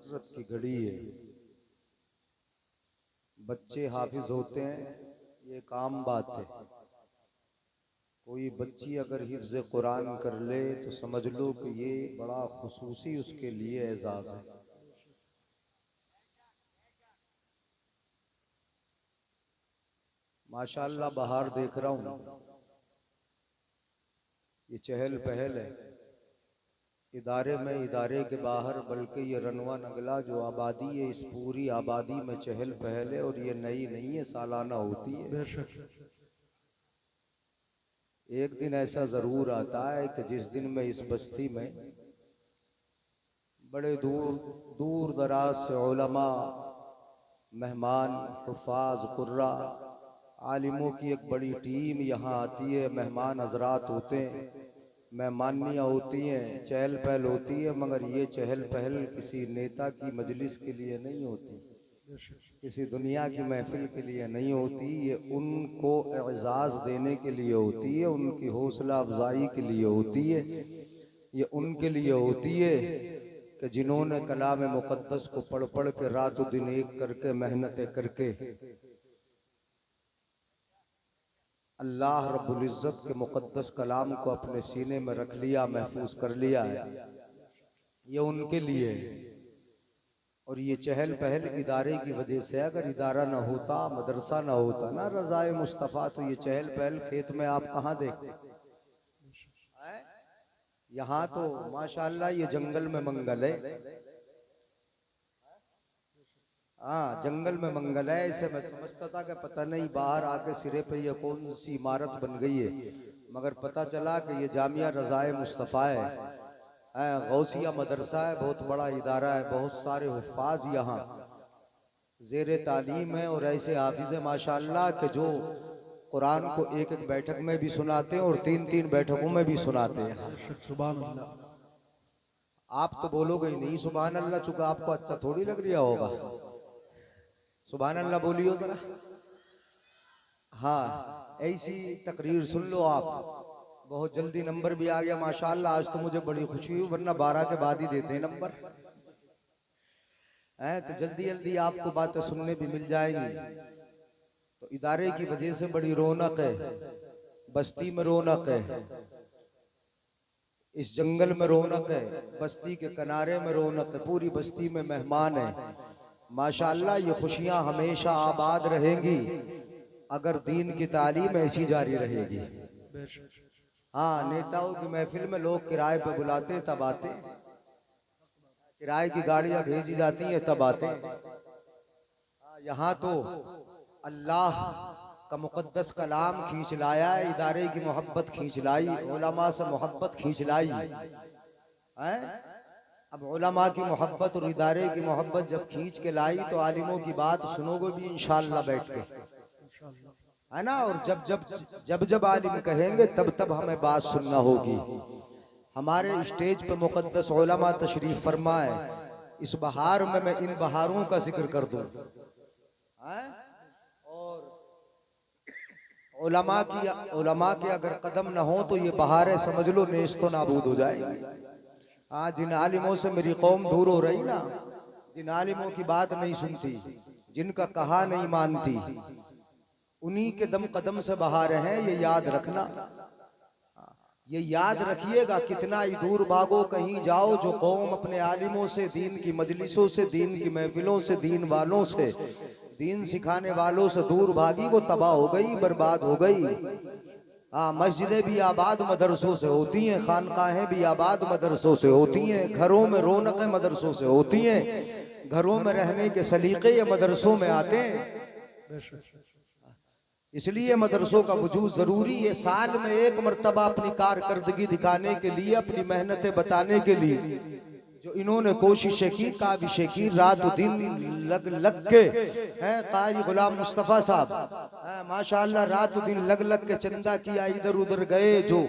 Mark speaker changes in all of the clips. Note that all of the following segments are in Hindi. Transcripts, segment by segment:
Speaker 1: मसर्रत की घड़ी है। बच्चे हाफिज होते हैं, ये एक आम बात है। कोई बच्ची अगर हिफ्ज कुरान कर ले तो समझ लो कि ये बड़ा खुसूसी उसके लिए एजाज है। माशाअल्लाह बाहर देख रहा हूँ, ये चहल पहल है इदारे में, इदारे के बाहर, बल्कि ये रनवा नगला जो आबादी है, इस पूरी आबादी में चहल पहल है। और ये नई नहीं है, सालाना होती है। एक दिन ऐसा जरूर आता है कि जिस दिन में इस बस्ती में बड़े दूर दूर दराज से उलमा, मेहमान, हुफ़ाज, कुर्रा, आलिमों की एक बड़ी टीम यहाँ आती है। मेहमान हजरात होते हैं, मेहमानियाँ होती हैं, चहल पहल होती है। मगर ये चहल पहल किसी नेता की मजलिस के लिए नहीं होती, किसी दुनिया की महफिल के लिए नहीं होती। ये उनको एजाज देने के लिए होती है, उनकी हौसला अफजाई के लिए होती है। ये उनके लिए होती है कि जिन्होंने कलाम मुकद्दस को पढ़ पढ़ के रात दिन एक करके मेहनतें करके अल्लाह रब्बुल इज्जत के मुकद्दस कलाम को अपने सीने में रख लिया, महफूज कर लिया है। ये उनके लिए है। और ये चहल पहल इदारे की वजह से, अगर इदारा ना होता, मदरसा ना होता ना रज़ाए मुस्तफ़ा, तो ये चहल पहल खेत में आप कहाँ देखते? यहाँ तो माशाअल्लाह ये जंगल में मंगल है। हाँ, जंगल में मंगल है। इसे मैं समझता था कि पता नहीं बाहर आके सिरे पे ये कौन सी इमारत बन गई है, मगर पता चला कि ये जामिया रज़ाए मुस्तफ़ा है, गौसिया मदरसा है, बहुत बड़ा इदारा है। बहुत सारे हुफ़ाज यहाँ ज़ेरे तालीम है, और ऐसे हाफिज़ माशाअल्लाह के जो कुरान को एक एक बैठक में भी सुनाते हैं और तीन तीन बैठकों में भी सुनाते हैं।
Speaker 2: सुभान अल्लाह।
Speaker 1: आप तो बोलोगे ही नहीं सुभान अल्लाह, चूंकि आपको अच्छा थोड़ी लग रहा होगा। सुभान अल्लाह बोलियो जरा। हाँ, ऐसी तकरीर सुन लो आप। बहुत जल्दी नंबर भी आ गया माशाअल्लाह। आज तो मुझे बड़ी खुशी हुई, वरना 12 के बाद ही देते हैं नंबर है। तो जल्दी जल्दी आपको बातें सुनने भी मिल जाएंगी। तो इदारे की वजह से बड़ी रौनक है, बस्ती में रौनक है, इस जंगल में रौनक है, बस्ती के किनारे में रौनक है, पूरी बस्ती में मेहमान है। माशाअल्लाह ये खुशियां हमेशा आबाद रहेंगी अगर दीन की तालीम ऐसी जारी रहेगी। हाँ, नेताओं की महफिल में लोग किराए पे बुलाते तब आते, किराए की गाड़ियां भेजी जाती हैं तब आते। यहाँ तो अल्लाह का मुकद्दस कलाम खींच लाया है, इदारे की मोहब्बत खींच लाई, उलमा से मोहब्बत खींच लाई है। अब उलमा की मोहब्बत और इदारे की मोहब्बत जब खींच के लाई तो आलिमों की बात सुनोगे भी इंशाअल्लाह बैठ के, है ना। और जब जब जब जब आलिम कहेंगे तब तब हमें बात सुनना होगी। हमारे स्टेज पे मुकद्दस उलमा तशरीफ फरमा है। इस बहार में मैं इन बहारों का जिक्र कर दूं, और उलमा के अगर कदम ना हो तो ये बहारें समझ लो नेस्तो नाबूद हो जाएगी। हाँ, जिन आलिमों से मेरी कौम दूर हो रही ना, जिन आलिमों की बात नहीं सुनती, जिनका कहा नहीं मानती, उन्हीं के दम कदम से बहार हैं, ये याद रखना। ये याद रखिएगा, कितना ही दूर भागो कहीं जाओ, जो कौम अपने आलिमों से, दीन की मजलिसों से, दीन की महफिलों से, दीन वालों से, दीन सिखाने वालों से दूर भागी, वो तबाह हो गई, बर्बाद हो गई। हाँ, मस्जिदें भी आबाद मदरसों से होती हैं, खानकाहें भी आबाद मदरसों से होती हैं, घरों में रौनकें मदरसों से होती हैं, घरों में रहने के सलीके ये मदरसों में आते हैं। इसलिए मदरसों का वजूद जरूरी है। साल में एक मरतबा अपनी कारकर्दगी दिखाने के लिए, अपनी मेहनतें बताने के लिए जो इन्होंने कोशिशें की, काविशें की, रात दिन लग लग के हैं। कारी गुलाम मुस्तफा साहब माशाअल्लाह रात दिन लग लग के चंदा किया, इधर उधर गए, जो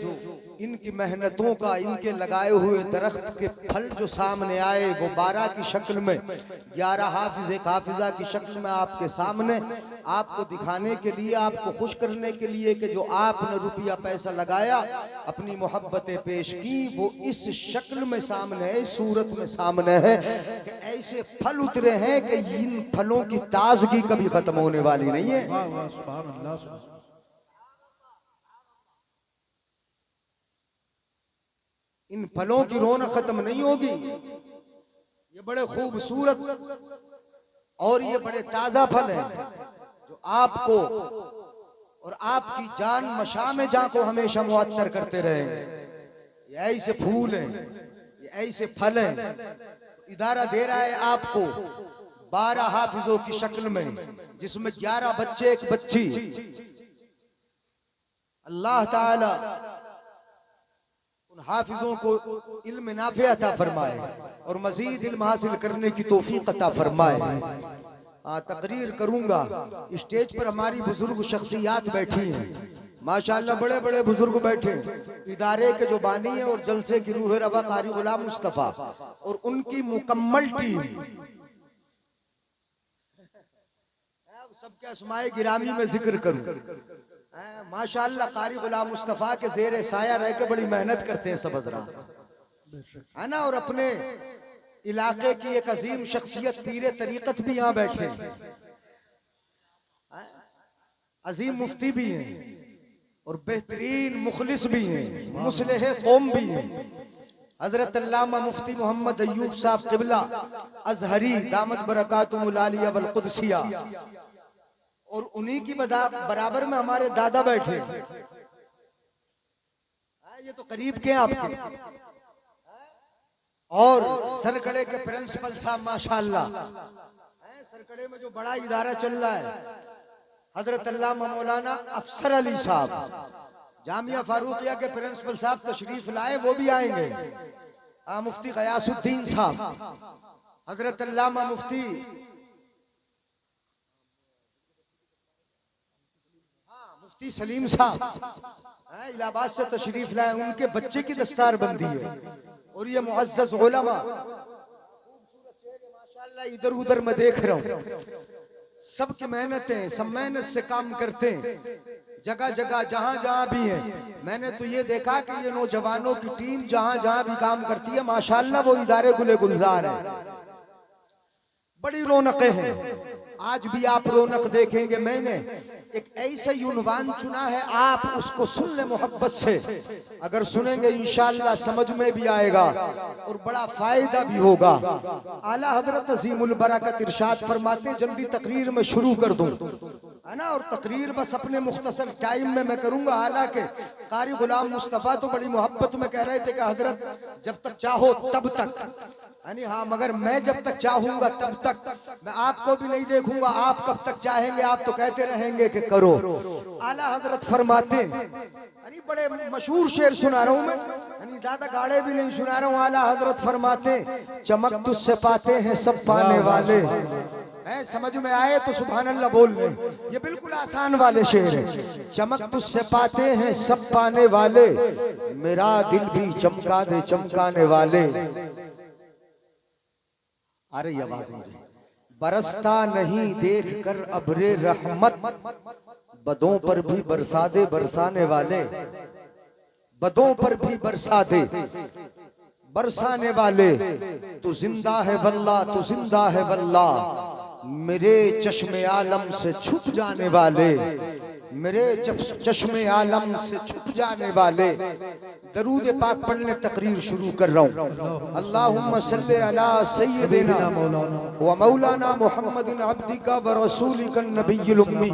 Speaker 1: इनकी मेहनतों का, इनके लगाए हुए दरख्त के फल जो सामने आए वो 12 की शक्ल में, 11 हाफिज एक हाफिजा की शक्ल में आपके सामने, आपको दिखाने के लिए, आपको खुश करने के लिए कि जो आपने रुपया पैसा लगाया, अपनी मोहब्बतें पेश की, वो इस शक्ल में सामने है, इस सूरत में सामने है कि ऐसे फल उतरे हैं कि इन फलों की ताजगी कभी खत्म होने वाली नहीं है।
Speaker 2: वाह वाह, सुभान अल्लाह, सुभान।
Speaker 1: इन फलों की रौनक खत्म नहीं होगी। ये बड़े खूबसूरत और ये बड़े ताजा फल हैं जो आपको और आपकी जान मशामे जान को हमेशा मुअत्तर करते रहेंगे। ये ऐसे फूल हैं, ये ऐसे फल हैं। तो इदारा दे रहा है आपको 12 हाफिजों की शक्ल में, जिसमें 11 बच्चे एक बच्ची। अल्लाह ताला उन हाफिजों को इल्म नाफे अता फरमाए और मजीद इल्म हासिल करने की तौफीक अता फरमाए। तकरीर करूंगा, स्टेज पर हमारी बुजुर्ग शख्सियात बैठी हैं, माशाअल्लाह बड़े बड़े बुजुर्ग बैठे, इदारे के जो बानी है और जलसे की रूह रवा कारी गुलाम मुस्तफा और उनकी मुकम्मल टीम। सबके अस्माए गिरामी में जिक्र करूं, माशाअल्लाह कारी गुलाम मुस्तफा के जेर साया रह के बड़ी मेहनत करते हैं सब हज़रात, है ना। और अपने इलाके की एक अजीम शख्सियत पीरे तरीकत भी यहाँ बैठे हैं, अजीम मुफ्ती भी हैं और बेहतरीन मुखलिस भी हैं, मुसलिह कौम भी हैं। हजरत अल्लामा मुफ्ती मोहम्मद अय्यूब साहब क़िबला अजहरी दामत बरकातुहुल आलिया वल कुदसिया, और उन्हीं की बराबर में हमारे दादा बैठे। ये तो करीब के आपके, और सरकड़े के प्रिंसिपल साहब माशाअल्लाह, सरकड़े में जो बड़ा इदारा चल रहा है, हजरत अल्लामा मौलाना अफसर अली साहब जामिया फारूकिया के प्रिंसिपल साहब तशरीफ लाए, वो भी आएंगे। मुफ्ती गयासुद्दीन साहब, हजरत अल्लामा मुफ्ती मुफ्ती सलीम साहब इलाहाबाद से तशरीफ लाए, उनके बच्चे की दस्तार बंदी है। और ये मुअज़्ज़ज़ उलमा, माशाअल्लाह इधर उधर मैं देख रहा हूँ, सबकी मेहनतें, सब मेहनत से काम करते हैं, जगह जगह जहां जहां भी है। मैंने तो ये देखा कि ये नौजवानों की टीम जहां जहां भी काम करती है, माशाअल्लाह वो इदारे गुले गुलजार है, बड़ी रौनकें हैं। आज भी आप रौनक देखेंगे। मैंने एक ऐसा युनवान चुना है, आप उसको सुन ले मोहब्बत से, अगर सुनेंगे इंशाअल्लाह समझ में भी आएगा और बड़ा फायदा भी होगा। आला हजरत अजीमुल बरकत इरशाद फरमाते, जल्दी तकरीर में शुरू कर दूं, है ना। और तकरीर बस अपने मुख्तसर टाइम में मैं करूंगा। हालांकि कारी गुलाम मुस्तफा तो बड़ी मोहब्बत में कह रहे थे कि हजरत जब तक चाहो तब तक, यानी हाँ, मगर मैं जब तक चाहूंगा तब तक, मैं आपको भी नहीं देखूंगा, आप कब तक चाहेंगे, आप तो कहते रहेंगे कि करो। आला हजरत फरमाते, यानी बड़े मशहूर शेर सुना रहा हूं मैं, यानी ज्यादा गाड़े भी नहीं सुना रहा हूं। आला हजरत फरमाते, चमक तुझसे पाते हैं सब पाने वाले, है समझ में आए तो सुभान अल्लाह बोल ले। ये बिल्कुल आसान वाले शेर है। चमक तुझसे पाते हैं सब पाने वाले, मेरा दिल भी चमका दे चमकाने वाले। अरे आवाज नहीं, बरसता नहीं देख कर अब्रे रहमत, बदों पर भी बरसा दे बरसाने वाले, बदों पर भी बरसा दे बरसाने वाले। तू जिंदा है वल्लाह, तू जिंदा है वल्लाह, मेरे चश्मे आलम से छुप जाने वाले, मेरे चश्मे आलम से छुप जाने वाले। दरूद पाक पढ़ने तकरीर शुरू कर रहा हूँ। अल्लाहुम्मा सल्ली अला सय्यिदिना व मौलाना मुहम्मदिन अब्दिका व रसूलिका नबिय्युल उम्मी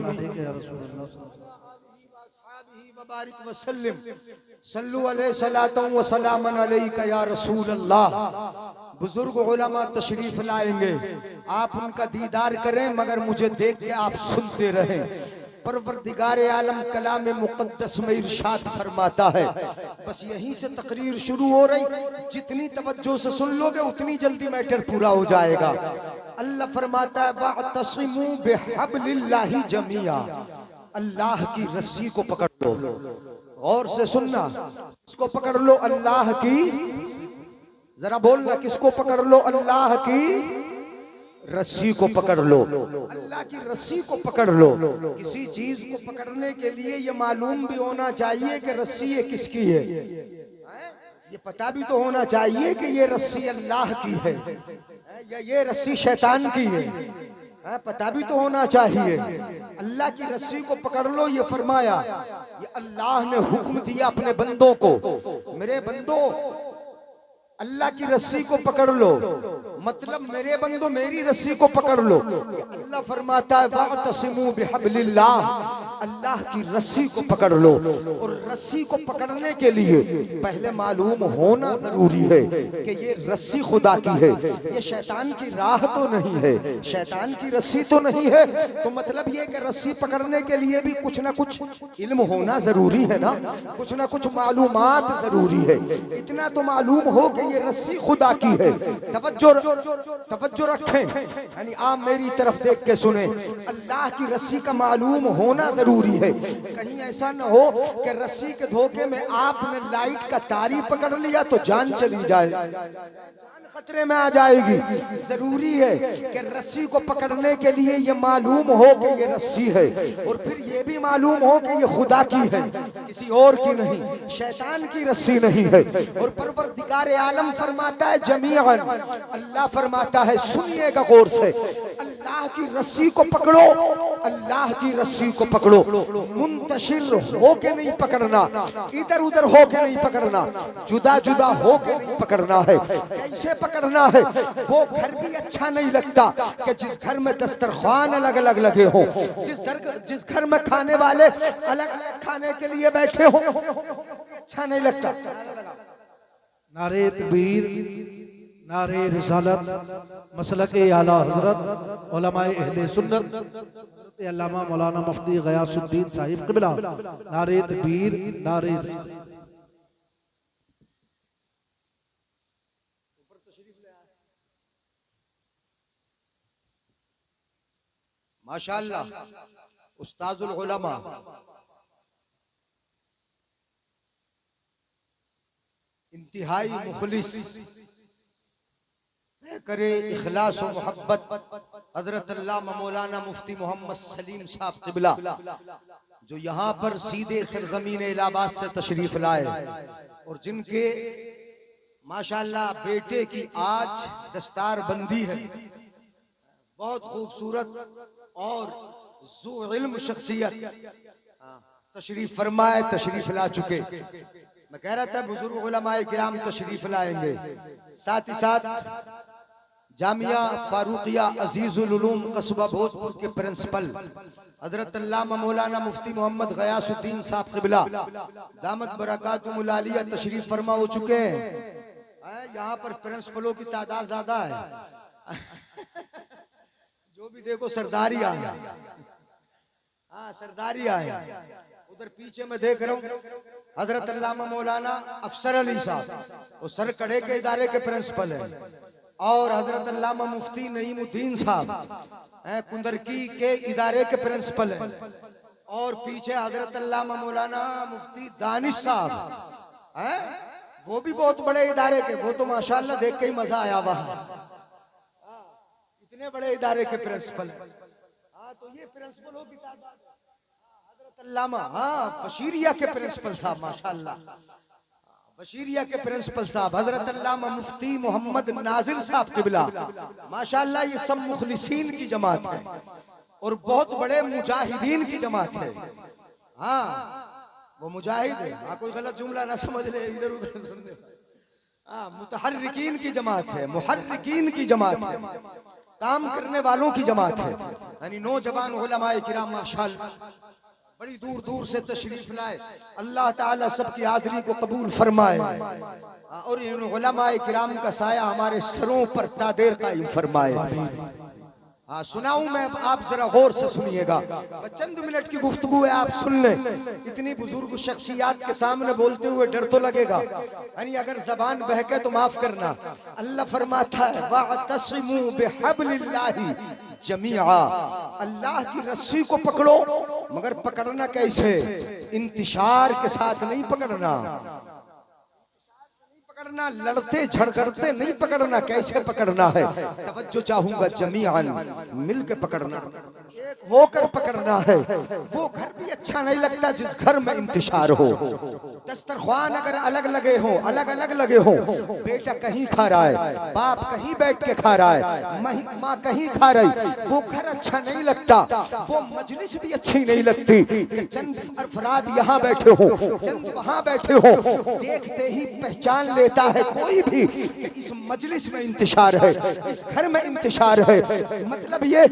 Speaker 1: बारिक वसल्लिम सल्लु अलैहि सलातन व सलामन अलैका या रसूल अल्लाह। बुजुर्ग उलमा तशरीफ लाएंगे, आप उनका दीदार करें, मगर मुझे देख के आप सुनते रहें। परवरदिगारे आलम कलाम मुक़द्दस में इरशाद फरमाता है, बस यहीं से तकरीर शुरू हो रही, जितनी तवज्जो से सुन लोगे उतनी जल्दी मैटर पूरा हो जाएगा। अल्लाह फरमाता है, वअतसिमू बिहब्लिल्लाहि जमीआ, अल्लाह की रस्सी को पकड़ लो। गौर से सुनना, इसको पकड़ लो अल्लाह की, जरा बोलना, किसको पकड़ लो? अल्लाह की रस्सी को पकड़ लो, अल्लाह की रस्सी को पकड़ लो। किसी चीज को पकड़ने के लिए ये मालूम भी होना चाहिए कि रस्सी ये किसकी है, ये पता भी तो होना चाहिए कि ये रस्सी अल्लाह की है या ये रस्सी शैतान की है, पता भी तो होना चाहिए। अल्लाह की रस्सी को पकड़ लो, ये फरमाया, ये अल्लाह ने हुक्म दिया अपने बंदों को, मेरे बंदो अल्लाह की रस्सी को पकड़ लो, मतलब मेरे बंदो मेरी रस्सी को पकड़ लो। अल्लाह फरमाता है वातसिमू बिहब्लिल्लाह, अल्लाह की रस्सी को पकड़ लो। और रस्सी को पकड़ने के लिए पहले मालूम होना जरूरी है कि ये रस्सी खुदा की है, ये शैतान की राह तो नहीं है, शैतान की रस्सी तो नहीं है। तो मतलब ये कि रस्सी पकड़ने के लिए भी कुछ ना कुछ इल्म होना जरूरी है ना, कुछ ना कुछ मालूमात जरूरी है। इतना तो मालूम हो कि ये रस्सी खुदा की है। तवज्जो रखें, यानी आप मेरी तरफ देख के सुने, अल्लाह की रस्सी का मालूम होना जरूरी है। कहीं ऐसा न हो कि रस्सी के धोखे में आपने लाइट का तारी पकड़ लिया तो जान चली जाए, खतरे में आ जाएगी। जरूरी है कि रस्सी को पकड़ने के लिए ये मालूम हो कि ये रस्सी है, और फिर ये भी मालूम हो कि ये खुदा की है, किसी और की नहीं, शैतान की रस्सी नहीं है। और परवरदिगार आलम फरमाता है जमीअन, अल्लाह फरमाता है सुनिएगा गौर से, अल्लाह की रस्सी को पकड़ो, अल्लाह की रस्सी को पकड़ो, मुंतशिर होके नहीं पकड़ना, इधर उधर होके नहीं पकड़ना, जुदा जुदा होके नहीं पकड़ना है। कैसे पकड़ना है? वो घर भी अच्छा नहीं लगता कि जिस घर में दस्तरखान अलग अलग लगे हो, जिस घर में खाने वाले अलग अलग खाने के लिए बैठे हो, अच्छा नहीं लगता।
Speaker 2: नारे तकबीर, नारे रिसालत, मसलक आला हजरत उलमाए अहले सुन्नत अल्लामा मौलाना मुफ्ती गयासुद्दीन साहिब क़िबला। नारे तकबीर, नारे
Speaker 1: माशाअल्लाह उस्ताजुल उलमा, इंतहाई मुखलिस करे इखलास और मोहब्बत हजरत अल्लामा मौलाना मुफ्ती मोहम्मद सलीम साहब क़िबला, जो यहाँ पर सीधे सरजमीन इलाहाबाद से तशरीफ लाए और जिनके माशाअल्लाह बेटे की आज दस्तार बंदी है, बहुत खूबसूरत और ज़ू इल्म शख्सियत तशरीफ फरमाए, तशरीफ ला चुके। मैं कह रहा था बुजुर्ग उलमाए किराम तशरीफ लाएंगे, साथ ही साथ जामिया फारूकिया अजीजुल उलूम कस्बा भोजपुर के प्रिंसिपल हजरत अल्लामा मौलाना मुफ्ती मोहम्मद गयासुद्दीन साहब क़िबला दामत बरकातुहुल आलिया तशरीफ फरमा हो चुके हैं। यहाँ पर प्रिंसिपलों की तादाद ज्यादा है, जो भी देखो सरदारी आए, हाँ सरदारी आए। उधर पीछे मैं देख रहा हूँ हजरत अल्लामा मौलाना अफसर अली साहब, वो सर कड़े के इदारे के प्रिंसिपल है, और हजरत अल्लामा मुफ्ती नईमुद्दीन साहब कुंदरकी के इदारे के प्रिंसिपल है, और पीछे हजरत अल्लामा मौलाना मुफ्ती दानिश साहब हैं, वो भी बहुत बड़े इदारे के, वो तो माशाअल्लाह देख के ही मजा आया वहां, इतने बड़े इदारे के प्रिंसिपल। हाँ तो ये प्रिंसिपलों की तादाद, हजरत अल्लामा हाँ बशीरिया के प्रिंसिपल साहब माशाअल्लाह, बशीरिया के प्रिंसिपल साहब हजरत अल्लामा मुफ्ती मोहम्मद नाजिर साहब क़िबला, माशाअल्लाह ये सब मुखलिसीन की जमात है और बहुत बड़े मुजाहिदीन की जमात है। हाँ वो मुजाहिद है, हाँ कोई गलत जुमला ना समझ ले, इधर उधर सुन ले। हाँ मुतहर्रिकीन की जमात है, मुहर्रिकीन की जमात है, काम करने वालों की जमात है, यानी नौजवान उलमाए किराम माशाअल्लाह बड़ी दूर दूर से तशरीफ लाए। अल्लाह ताला सबकी हाज़िरी को कबूल फरमाए और इन उलमाए किराम का साया हमारे सरों पर तादेर कायम फरमाए। हाँ सुनाऊं मैं, आप जरा गौर से सुनिएगा, चंद मिनट की गुफ्तगू है, आप सुन लें। इतनी बुजुर्ग शख्सियात के सामने बोलते हुए डर तो लगेगा, यानी अगर जबान बहके तो माफ करना। अल्लाह फरमाता है वातसिमू बिहब्लिल्लाहि जमीआ, अल्लाह की रस्सी को पकड़ो मगर पकड़ना कैसे? इंतिशार के साथ नहीं पकड़ना, पकड़ना लड़ते झगड़ते नहीं पकड़ना। कैसे पकड़ना है? तवज्जो चाहूंगा, जमीअन मिल के पकड़ना, एक होकर पकड़ना है। वो घर भी अच्छा नहीं लगता जिस घर में इंतिशार हो। दस्तरख्वान अगर अलग लगे हो, अलग अलग लगे हो, बेटा कहीं खा रहा है, बाप कहीं बैठ के खा रहा है, माँ कहीं खा रही, वो घर अच्छा नहीं लगता, वो मजलिस भी अच्छी नहीं लगती कि चंद अफराद यहाँ बैठे हो, चंद वहाँ बैठे हो, देखते ही पहचान लेता है कोई भी कि इस मजलिस में इंतिशार है, इस घर में इंतिशार है। मतलब ये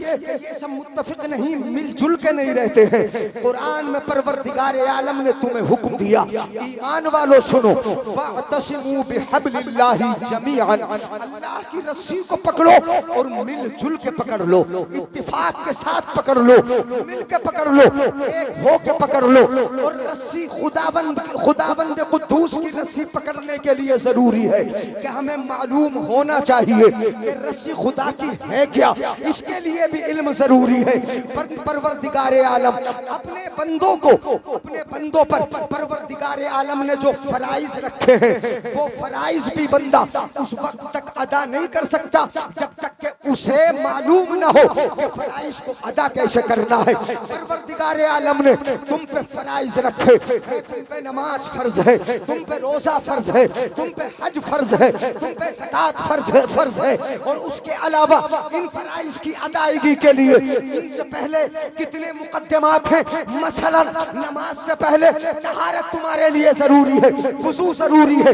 Speaker 1: सब मुत्तफिक नहीं, मिलजुल के नहीं रहते हैं। कुरान में परवरदिगार आलम ने तुम्हें हुक्म दिया, ईमान वालों सुनो, वअतसिमू बिहब्लिल्लाहि जमीअन, अल्लाह की रस्सी को पकड़ो और मिलजुल के पकड़ लो, इत्तिफाक के साथ पकड़ लो, मिल के पकड़ लो, एक हो के पकड़ लो। और रस्सी खुदावंद कुद्दूस की रस्सी पकड़ने के लिए जरूरी है कि हमें मालूम होना चाहिए कि रस्सी खुदा की है क्या। इसके लिए भी इल्म जरूरी है। परवरदिगार आलम अपने बंदों पर परवरदिगार आलम ने जो फराइज रखे हैं, वो फराइज भी बंदा उस वक्त तक अदा नहीं कर सकता जब तक कि उसे मालूम ना हो कि फराइज को अदा कैसे करना है। परवरदिगार आलम ने तुम पे फराइज रखे, तुम पे नमाज फर्ज है, तुम पे रोजा फर्ज है, तुम पे हज फर्ज है, तुम पे ज़कात फर्ज है। और उसके अलावा इन फराइज की अदायगी के लिए इनसे पहले कितने मुकद्दमात हैं। मसलन नमाज से पहले तहारत तुम्हारे लिए जरूरी है, वुजू जरूरी है,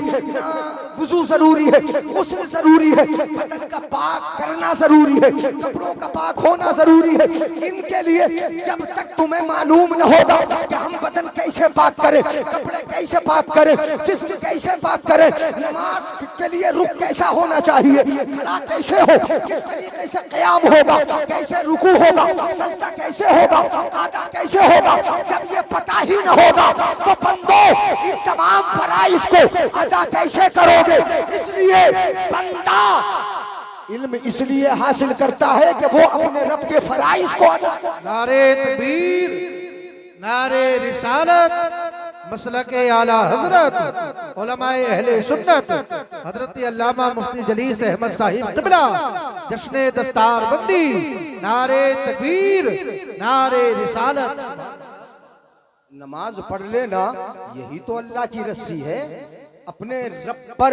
Speaker 1: वुजू जरूरी है, गुस्ल जरूरी है, बदन का पाक करना जरूरी है, कपड़ों का पाक होना जरूरी है। इनके लिए जब तक तुम्हें मालूम न होगा कि हम बदन कैसे पाक करें, कपड़े कैसे पाक करें, जिस्म कैसे पाक करें, नमाज के लिए रुख कैसा होना चाहिए, खड़ा कैसे हो, किस तरीके से क़याम होगा, कैसे रुकू होगा, सजदा कैसे होगा, आदा कैसे होगा, जब ये पता ही न होगा तो बंदो इन तमाम फराइज को अदा कैसे करोगे। इसलिए बंदा इल्म इसलिए हासिल करता है कि वो अपने रब के फराइज को अदा करे।
Speaker 2: नारे तकबीर, नारे रिसालत, मसलके आला हजरत उलमाए अहले सुन्नत हजरत अल्लामा मुफ्ती जलीस अहमद साहिब क़िबला जश्न दस्तार बंदी, नारे तकबीर, नारे रिसालत।
Speaker 1: नमाज पढ़ लेना यही तो अल्लाह की रस्सी है। अपने रब पर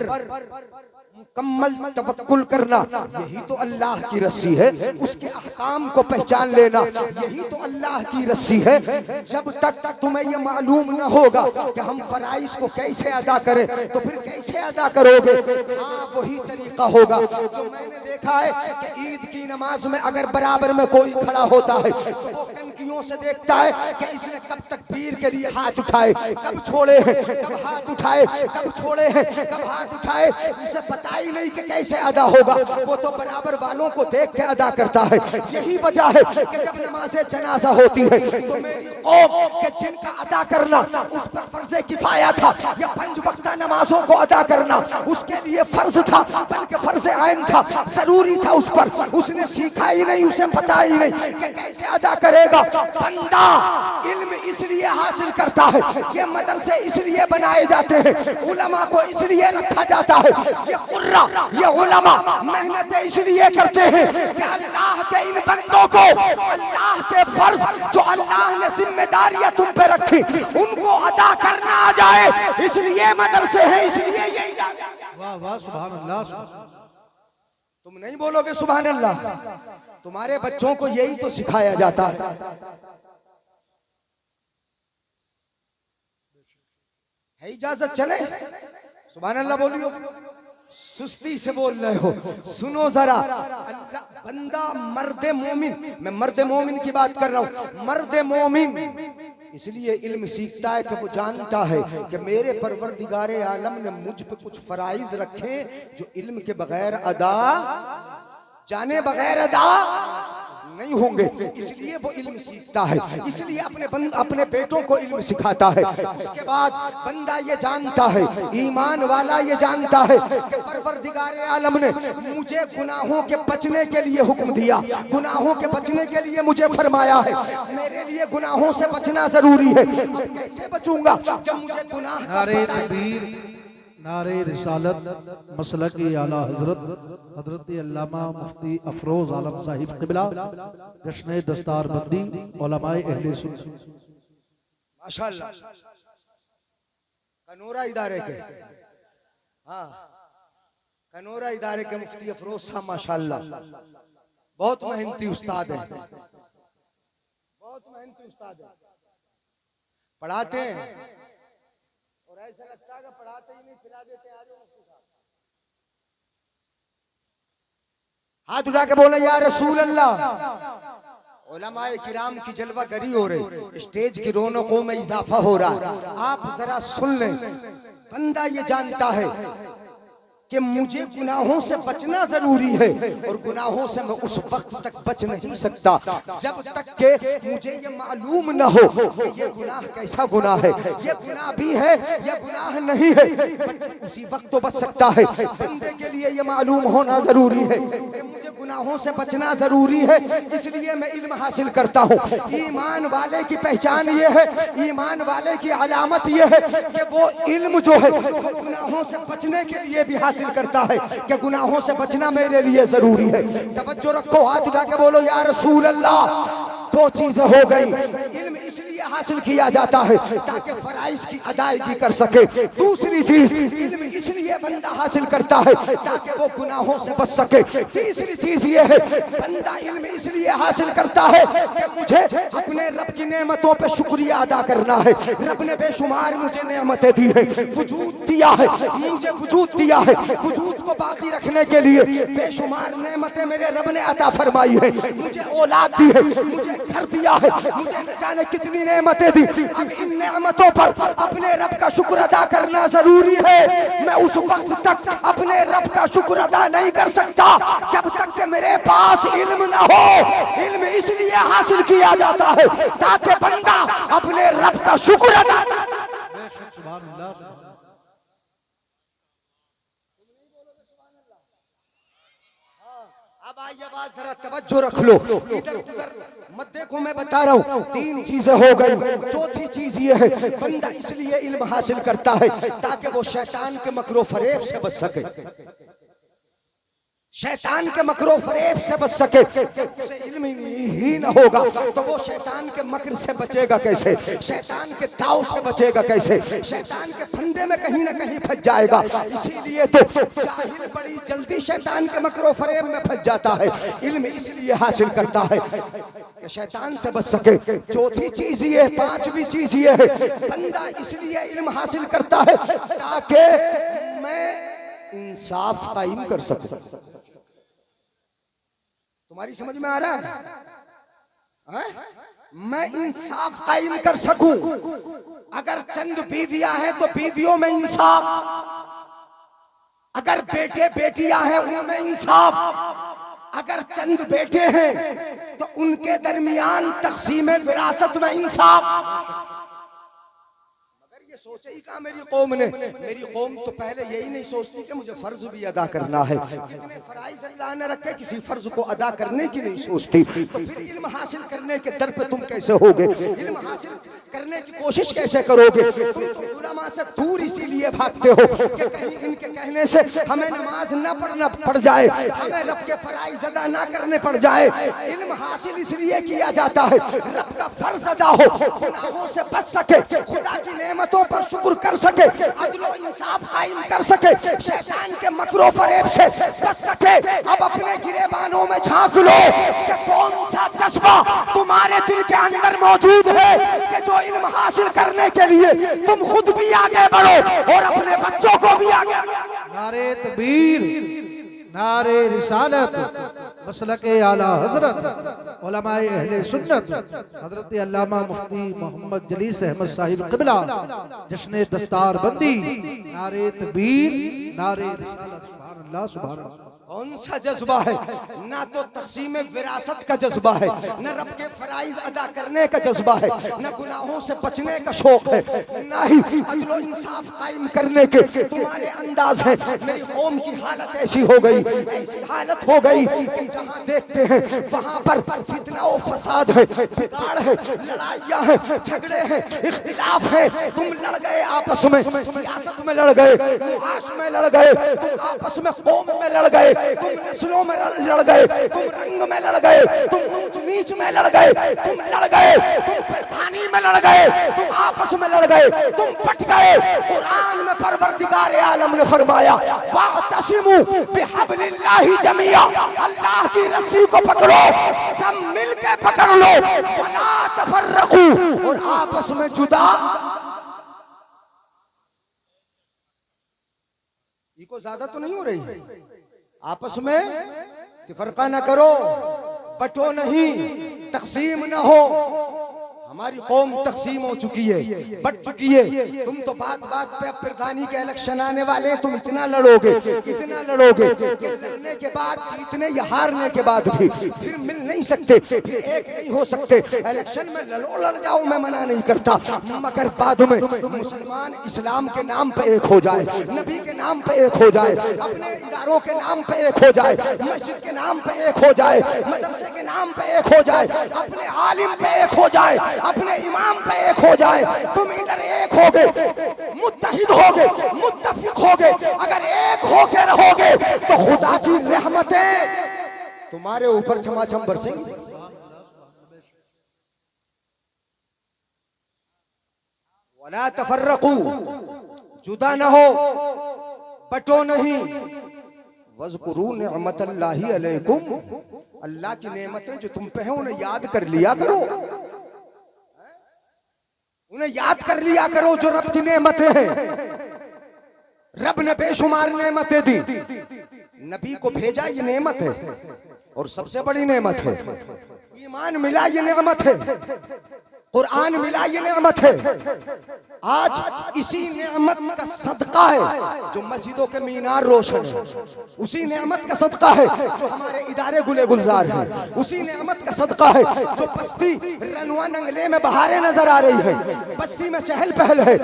Speaker 1: मुकम्मल तवक्कुल करना यही तो अल्लाह की रस्सी है। उसके अहकाम को पहचान लेना यही तो अल्लाह की रस्सी है। जब तक तुम्हें ये मालूम न होगा कि हम फराइज को कैसे अदा करें तो फिर कैसे अदा करोगे। हाँ, वही तरीका होगा जो मैंने देखा है कि ईद की नमाज में अगर बराबर में कोई खड़ा होता है तो वो कनकियों से देखता है कि इसने कब तकबीर के लिए हाथ उठाए, कब छोड़े हैं, कब हाथ उठाए, कब छोड़े हैं, कब हाथ उठाए। उसे पता ही नहीं कि कैसे अदा होगा। वो तो बराबर वालों को देख के अदा करता है। यही वजह है कि जब नमाज़े जनाजा होती है तो मेरी कौम के जिनका अदा करना उस पर फर्ज़े किफाया था, या 5 वक्ता नमाजों को अदा करना उसके लिए फर्ज था, बल्कि फर्ज़े आइन था, जरूरी था उस पर। उसने सीखा ही नहीं, उसे पता ही नहीं कि कैसे अदा करेगा। बंदा इल्म इसलिए हासिल करता है, ये मदरसे इसलिए बनाए जाते हैं, उलमा को इसलिए रखा जाता है, ये उलमा मेहनतें इसलिए करते हैं कि अल्लाह के इन बंदों को अल्लाह के फर्ज जो अल्लाह ने जिम्मेदारियां तुम पे रखी उनको अदा करना आ जाए। इसलिए मदरसे हैं, इसलिए यही।
Speaker 2: वाह वाह, सुभान अल्लाह।
Speaker 1: तुम नहीं बोलोगे सुभान अल्लाह? तुम्हारे बच्चों को यही तो सिखाया जाता है। इजाजत चले? सुभान अल्लाह बोलियो। सुस्ती से बोल रहे हो, सुनो जरा। अल्लाह बंदा मर्द मोमिन, मैं मर्द मोमिन की बात कर रहा हूँ। मर्द मोमिन इसलिए इल्म सीखता है कि वो जानता है कि मेरे परवरदिगारे आलम ने मुझ पे कुछ फराइज रखे जो इल्म के बगैर अदा, जाने बगैर अदा नहीं होंगे, इसलिए वो इल्म सीखता है, इसलिए अपने बेटों को इल्म सिखाता है। उसके बाद बंदा ये जानता है, ईमान वाला ये जानता है कि परवरदिगार आलम ने मुझे गुनाहों के बचने के लिए हुक्म दिया, गुनाहों के बचने के लिए मुझे फरमाया है, मेरे लिए गुनाहों से बचना जरूरी है। अब कैसे बचूंगा जब मुझे गुनाह का
Speaker 2: नारे
Speaker 1: पता ही
Speaker 2: तकबीर, नारे रिसालत, मसलक आला हजरत हजरत अल्लामा मुफ्ती अफरोज आलम साहिब क़िबला, जश्न दस्तार बंदी उलमाए अहले सुन्नत।
Speaker 1: माशाअल्लाह कनोरा इदारे के, हाँ कनोरा इदारे के मुफ्ती अफरोज साहब माशाअल्लाह बहुत मेहनती उस्ताद है, बहुत मेहनती उस्ताद है, पढ़ाते हैं और ऐसा लगता है कि पढ़ाते ही नहीं, खिला देते। आ जाओ मुफ्ती साहब, हाथ उठा के बोले या रसूल अल्लाह। उलमाए किराम की जलवा गरी हो रही, स्टेज की रौनकों में इजाफा हो रहा। आप जरा सुन लें, बंदा ये जानता है कि मुझे गुनाहों से बचना जरूरी है और गुनाहों से मैं उस वक्त तक बच नहीं सकता जब तक के मुझे ये मालूम न हो कि ये गुनाह कैसा गुनाह है, ये गुनाह भी है या गुनाह नहीं है। उसी वक्त तो बच सकता है। बंदे के लिए ये मालूम होना जरूरी है कि मुझे गुनाहों से बचना जरूरी है, इसलिए मैं इल्म हासिल करता हूँ। ईमान वाले की पहचान ये है, ईमान वाले की अलामत ये है कि वो इल्म जो है वो गुनाहों से बचने के लिए भी हासिल करता है कि गुनाहों से बचना मेरे लिए जरूरी है। तवज्जो रखो, हाथ उठा के बोलो या रसूल अल्लाह। दो चीजें हो गई, इल्म इसलिए हासिल किया जाता है ताकि फराइज की अदायगी कर सके। दूसरी चीज, इल्म इसलिए बंदा हासिल करता है ताकि वो गुनाहों से बच सके। तीसरी चीज ये है, बंदा इल्म इसलिए हासिल करता है कि मुझे अपने रब की नेमतों पे शुक्रिया अदा करना है। रब ने बेशुमार मुझे नेमतें दी है, वजूद दिया है, मुझे वजूद दिया है, वजूद को बाकी रखने के लिए बेशुमार नेमतें मेरे रब ने अता फरमाई है। मुझे औलाद दी है, मुझे घर दिया है, मुझे न जाने कितनी नेमतें दी। अब इन नेमतों पर अपने रब का शुक्र अदा करना जरूरी है। मैं उस वक्त तक अपने रब का शुक्र अदा नहीं कर सकता जब तक कि मेरे पास इल्म न हो। इल्म इसलिए हासिल किया जाता है ताकि बंदा अपने रब का शुक्र अदा करे।
Speaker 2: सुभान अल्लाह।
Speaker 1: अब आइए बात जरा तवज्जो रख लो, इधर उधर मत देखो, मैं बता रहा हूँ। तीन चीजें हो गई, चौथी चीज ये है, बंदा इसलिए इल्म हासिल करता है ताकि वो शैतान के मकरो फरेब से बच सके। शैतान के मकरो फरेब से बच सके। जब उसे इल्म ही न होगा तो वो शैतान के मकर से बचेगा कैसे, शैतान के ताव से बचेगा कैसे, शैतान के फंदे में कहीं ना कहीं फंस जाएगा। इसीलिए तो जाहिल बड़ी जल्दी शैतान के मकरो फरेब में फंस जाता है। इल्म इसलिए हासिल करता है कि शैतान से बच सके। चौथी चीज ये, पांचवी चीज ये है, बंदा इसलिए इल्म हासिल करता है ताकि मैं इंसाफ कायम कर सकूं। तुम्हारी समझ में आ रहा है? मैं इंसाफ कायम कर सकूं। अगर चंद बीवियां हैं तो बीवियों में इंसाफ, अगर बेटे बेटियां हैं उनमें इंसाफ, अगर चंद बेटे हैं तो उनके दरमियान तकसीम विरासत में इंसाफ। सोचा ही कहा मेरी कौम ने, मेरी कौम तो पहले यही नहीं सोचती कि मुझे फर्ज भी अदा करना है। इतने फराइज अल्लाह ने रखे, किसी फर्ज को अदा करने की नहीं सोचती। तो फिर इल्म हासिल करने के दर पे तुम कैसे होगे, इल्म हासिल करने की कोशिश कैसे करोगे? तुम तो उलमा से दूर इसीलिए भागते हो कि कहीं इनके कहने से हमें नमाज न पढ़ना पड़ जाए, हमें रब के फराइज अदा ना करने पड़ जाए। इल्म हासिल इसलिए किया जाता है रब का फर्ज अदा हो, गुनाहों से बच सके, खुदा की नेमतों पर शुक्र कर सके, अदलो इंसाफ कायम कर सके, शैतान के मकरो फरेब से बच सके। अब अपने गिरेबानों में झांक लो कि कौन सा जज्बा तुम्हारे दिल के अंदर मौजूद है कि जो इल्म हासिल करने के लिए तुम खुद भी आगे बढ़ो और अपने बच्चों को भी आगे।
Speaker 2: नारे तकबीर, नारे रिसालत, मसलके आला हजरत उलमाए अहले सुन्नत हजरत अल्लामा मुफ्ती मोहम्मद जलीस अहमद साहिब क़िबला, जश्न दस्तार बंदी। नारे तकबीर, नारे रिसालत। सुभान अल्लाह, सुभान अल्लाह।
Speaker 1: कौन सा जज्बा है? ना तो तक़सीम विरासत का जज्बा है, न रब के फराइज अदा करने का जज्बा है, न गुनाहों से बचने का शौक है, ना ही अदल इंसाफ कायम करने के तुम्हारे अंदाज है। मेरी कौम की हालत ऐसी हो गई, ऐसी हालत हो गई कि जहाँ देखते हैं वहाँ पर फितना और फसाद है, बिगाड़ है, लड़ाइयाँ हैं, झगड़े हैं, इख्तिलाफ है। तुम लड़ गए आपस में, सियासत में लड़ गए, मुआश में लड़ गए, तुम आपस में कौम में लड़ गए, तुम नस्लों में लड़ गए, तुम रंग में लड़ गए, तुम ऊंच नीच में लड़ गए, तुम लड़ गए, तुम प्रधानी में लड़ गए, तुम आपस में लड़ गए, तुम बट गए। कुरान में परवरदिगार आलम ने फरमाया वातसिमू बिहब्लिल्लाहि जमिया, अल्लाह की रस्सी को पकड़ो, सब मिलके पकड़ लो, वला तफर्रकू, और आपस में जुदा ये को ज्यादा तो नहीं हो रही, आपस में फर्का न करो, बटो नहीं, तकसीम न हो। हमारी कौम तकसीम हो चुकी है, बट चुकी है। तुम तो बात बात पे प्रधानी के इलेक्शन आने वाले, तुम इतना लड़ोगे, इतना लड़ोगे कि लड़ने के बाद, जीतने या हारने के बाद भी फिर मिल नहीं सकते, फिर एक नहीं हो सकते। इलेक्शन में लड़ जाओ, मैं मना नहीं करता, मगर बाद में मुसलमान इस्लाम के नाम पे एक हो जाए, नबी के नाम पे एक हो जाए, अपने इदारों के नाम पे एक हो जाए, मस्जिद के नाम पे एक हो जाए, मदरसे के नाम पे एक हो जाए, अपने आलिम पे एक हो जाए, अपने इमाम पे एक हो जाए। तुम इधर एक होगे, मुत्तहिद होगे, मुत्तफिक होगे, अगर एक होके रहोगे तो खुदा की रहमतें तुम्हारे ऊपर छमाछम बरसेंगी। वला तफर्रकू, जुदा न हो, बटो नहीं, वज़कुरू निअमतल्लाहि अलैकुम, अल्लाह की नेमतें जो तुम पे हैं उन्हें याद कर लिया करो, उन्हें याद कर लिया करो। जो रब की नेमतें हैं, रब ने बेशुमार नेमतें दी, नबी को भेजा ये नेमत है, और सबसे बड़ी नेमत है। ईमान मिला ये नेमत है, कुरान मिला ये नेमत है। आज इसी नेमत का सदका है जो मस्जिदों के मीनार रोशन है, उसी नेमत का सदका है जो हमारे इदारे गुले गुलजार हैं, उसी नेमत का सदका है जो बस्ती रनवा नंगले में बहारें नजर आ रही है, बस्ती में चहल पहल है,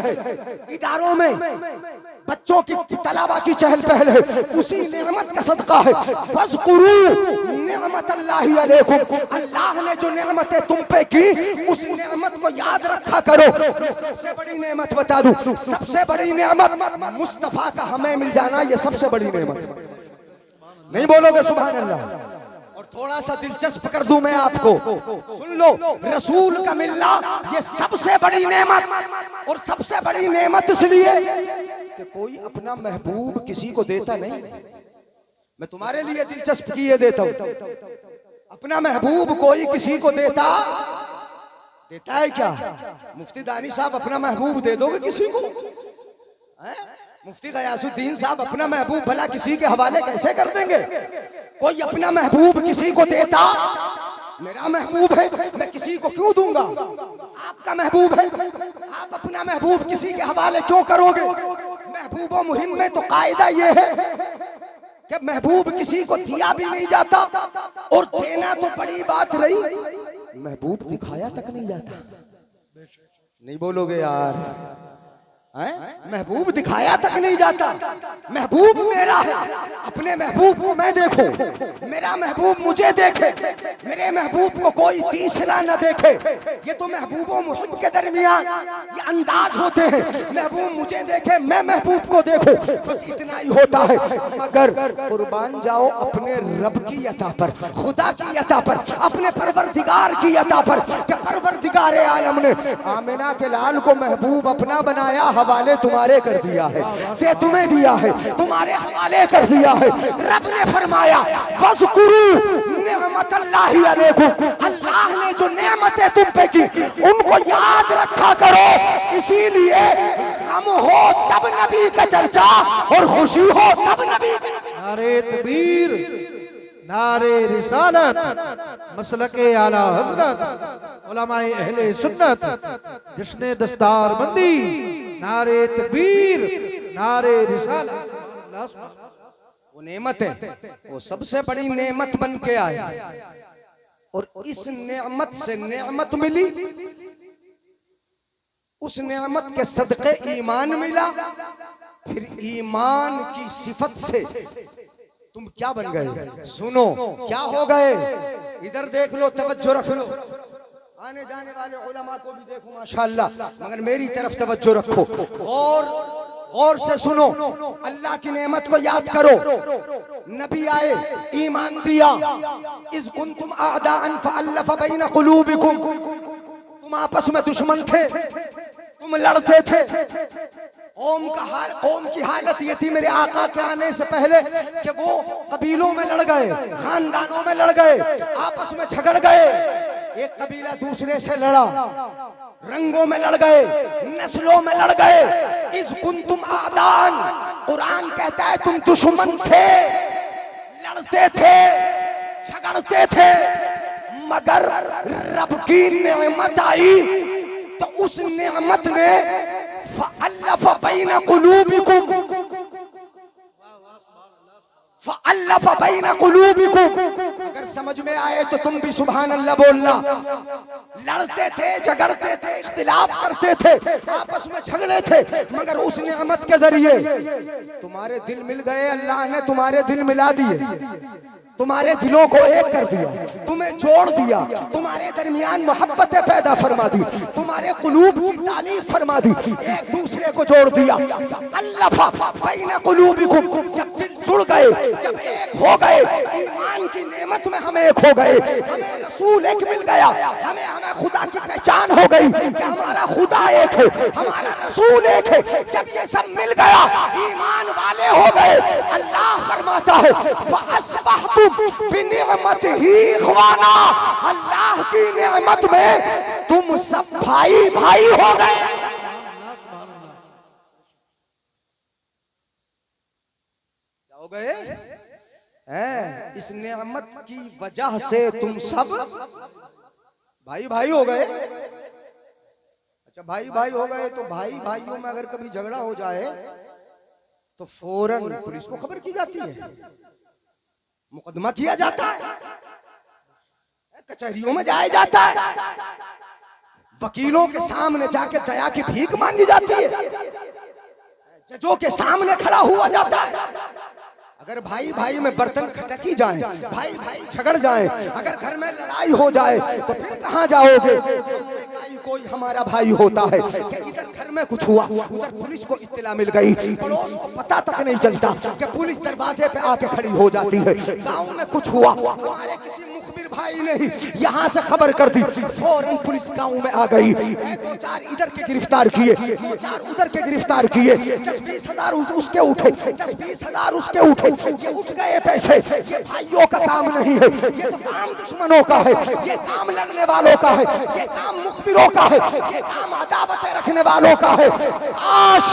Speaker 1: इदारों में बच्चों की तलाबा की चहल पहल है, उसी नेमत का सदका है। फज़कुरू निअमतल्लाहि अलैकुम, अल्लाह ने जो नेमतें तुम पे की उस नेमत को याद रखा करो। सबसे बड़ी नेमत बता दूं, सबसे बड़ी नेमत मुस्तफा का हमें मिल जाना, ये सबसे बड़ी नेमत। नहीं बोलोगे सुभान अल्लाह? और थोड़ा सा दिलचस्प कर दूं मैं आपको, सुन लो, रसूल का मिलना ये सबसे बड़ी नेमत, और सबसे बड़ी नेमत इसलिए कि कोई अपना महबूब किसी को देता नहीं। मैं तुम्हारे लिए दिलचस्प की ये देता हूं, अपना महबूब कोई किसी को देता है क्या? मुफ्ती दानी साहब अपना महबूब दे दोगे किसी को? मुफ्ती गयासुद्दीन साहब अपना महबूब भला किसी के हवाले कैसे कर देंगे? कोई अपना महबूब किसी को देता? मेरा महबूब है, मैं किसी को क्यों दूंगा? आपका महबूब है, आप अपना महबूब किसी के हवाले क्यों करोगे? महबूबों मुहिम में तो कायदा ये है कि महबूब किसी को दिया भी नहीं जाता, और देना तो बड़ी बात रही, महबूब दिखाया तक नहीं जाता। नहीं बोलोगे यार? महबूब दिखाया तक नहीं जाता। महबूब मेरा है, अपने महबूब को मैं देखूं, मेरा महबूब मुझे देखे, मेरे महबूब को कोई तीसरा न देखे। ये तो महबूबों मुहिम के दरमियान ये अंदाज होते हैं, महबूब मुझे देखे, मैं महबूब को देखूं, बस इतना ही होता है। मगर कुर्बान जाओ अपने रब की अता पर, खुदा की अता पर, अपने परवरदिगार की अता पर, कि परवरदिगार आलम ने आमिना के लाल को महबूब अपना बनाया, हवाले तुम्हारे कर दिया है, से तुम्हें दिया है, तुम्हारे हवाले कर दिया है। रब ने फरमाया वज़कुरू निअमतल्लाहि अलैकुम, अल्लाह ने जो नेमतें तुम पे की उनको याद रखा करो। इसीलिए गम हो तब नबी का चर्चा, और खुशी हो तब नबी का।
Speaker 2: नारे तकबीर, नारे रिसालत, मसलके आला हजरत, उलमाए अहले सुन्नत, जश्ने दस्तार बंदी, नारे तकबीर, नारे रिसालत।
Speaker 1: वो नेमत है, वो सबसे बड़ी नेमत बन के आए और इस नेमत से नेमत मिली, उस नेमत के सदक़े ईमान मिला, फिर ईमान की सिफत से तुम क्या बन गए? सुनो क्या हो गए, इधर देख लो, तवज्जो रख लो, आने जाने वाले उलमा को भी देखो माशाअल्लाह, मगर मेरी तरफ तवज्जो रखो और से सुनो। अल्लाह की नेमत को याद करो, नबी आए, ईमान दिया, इज़ कुंतुम आदाअन फअल्लफ़ बैन क़ुलूबिकुम, तुम आपस में दुश्मन थे, तुम लड़ते थे। कौम की हालत ये थी मेरे आका के आने से पहले कि वो कबीलों में लड़ गए, खानदानों में लड़ गए, आपस में झगड़ गए, एक कबीला दूसरे से लड़ा, रंगों में लड़ गए, नस्लों में लड़ गए। इज़ कुंतुम आदान, कुरान कहता है तुम दुश्मन थे, लड़ते थे, झगड़ते थे, मगर रब की नेमत आई तो उस नेमत ने फ़अल्लफ़ बैन क़ुलूबिकुम, फ़अल्लफ़ बैन क़ुलूबिकुम। अगर समझ में आए तो तुम भी सुभान अल्लाह बोलना। लड़ते थे, झगड़ते थे, इख्तिलाफ करते थे, आपस में झगड़े थे, मगर उस नेमत के जरिए तुम्हारे दिल मिल गए, अल्लाह ने तुम्हारे दिल मिला दिए, तुम्हारे दिलों को एक कर दिया, तुम्हें जोड़ दिया, तुम्हारे दरमियान मोहब्बतें पैदा फरमा दी, तुम्हारे कुलूब की तालीफ फरमा दी, एक दूसरे को जोड़ दिया। अल्लाफ़ बैन क़ुलूबिकुम, जब दिल जुड़ गए, जब एक हो गए, ईमान की नेमत में हम एक हो गए, हमें रसूल एक मिल गया, हमें खुदा की पहचान हो गई कि हमारा खुदा एक है, हमारा रसूल एक है। जब ये सब मिल गया, ईमान वाले हो गए, अल्लाह फरमाता है फ़अस्बहतुम बिनिअमतिही इख़वाना, अल्लाह की नेमत में तुम सब भाई भाई हो गए। क्या हो गए? इस नेमत की वजह से तुम सब भाई भाई हो गए। अच्छा भाई भाई हो गए तो भाई भाइयों में अगर कभी झगड़ा हो जाए तो फौरन पुलिस को खबर की जाती है, मुकदमा किया जाता है, कचहरियों में जाया जाता है, वकीलों के सामने जाके दया की भीख मांगी जाती है, जजों के सामने खड़ा हुआ जाता है। अगर भाई भाई में बर्तन खटक ही जाए, भाई भाई झगड़ जाए, अगर घर में लड़ाई हो जाए तो फिर कहाँ जाओगे? कोई हमारा भाई होता है कि इधर घर में कुछ हुआ, उधर पुलिस को इत्तला मिल गई, पड़ोस को पता तक नहीं चलता कि पुलिस दरवाजे पे आके खड़ी हो जाती है। गांव में कुछ हुआ, हमारे किसी मुखबिर भाई ने ही यहाँ से खबर कर दी, फौरन पुलिस गांव में आ गई, 2-4 इधर के गिरफ्तार किए, 2-4 उधर के गिरफ्तार किए, 10-20 हजार उसके उठे, 10-20 हजार उसके उठे, ये उठ गए पैसे। ये भाइयों का काम नहीं है, ये तो काम दुश्मनों का है, ये काम लड़ने वालों का है, ये काम मुखबिरों का है, ये काम अदावतें रखने वालों का है। काश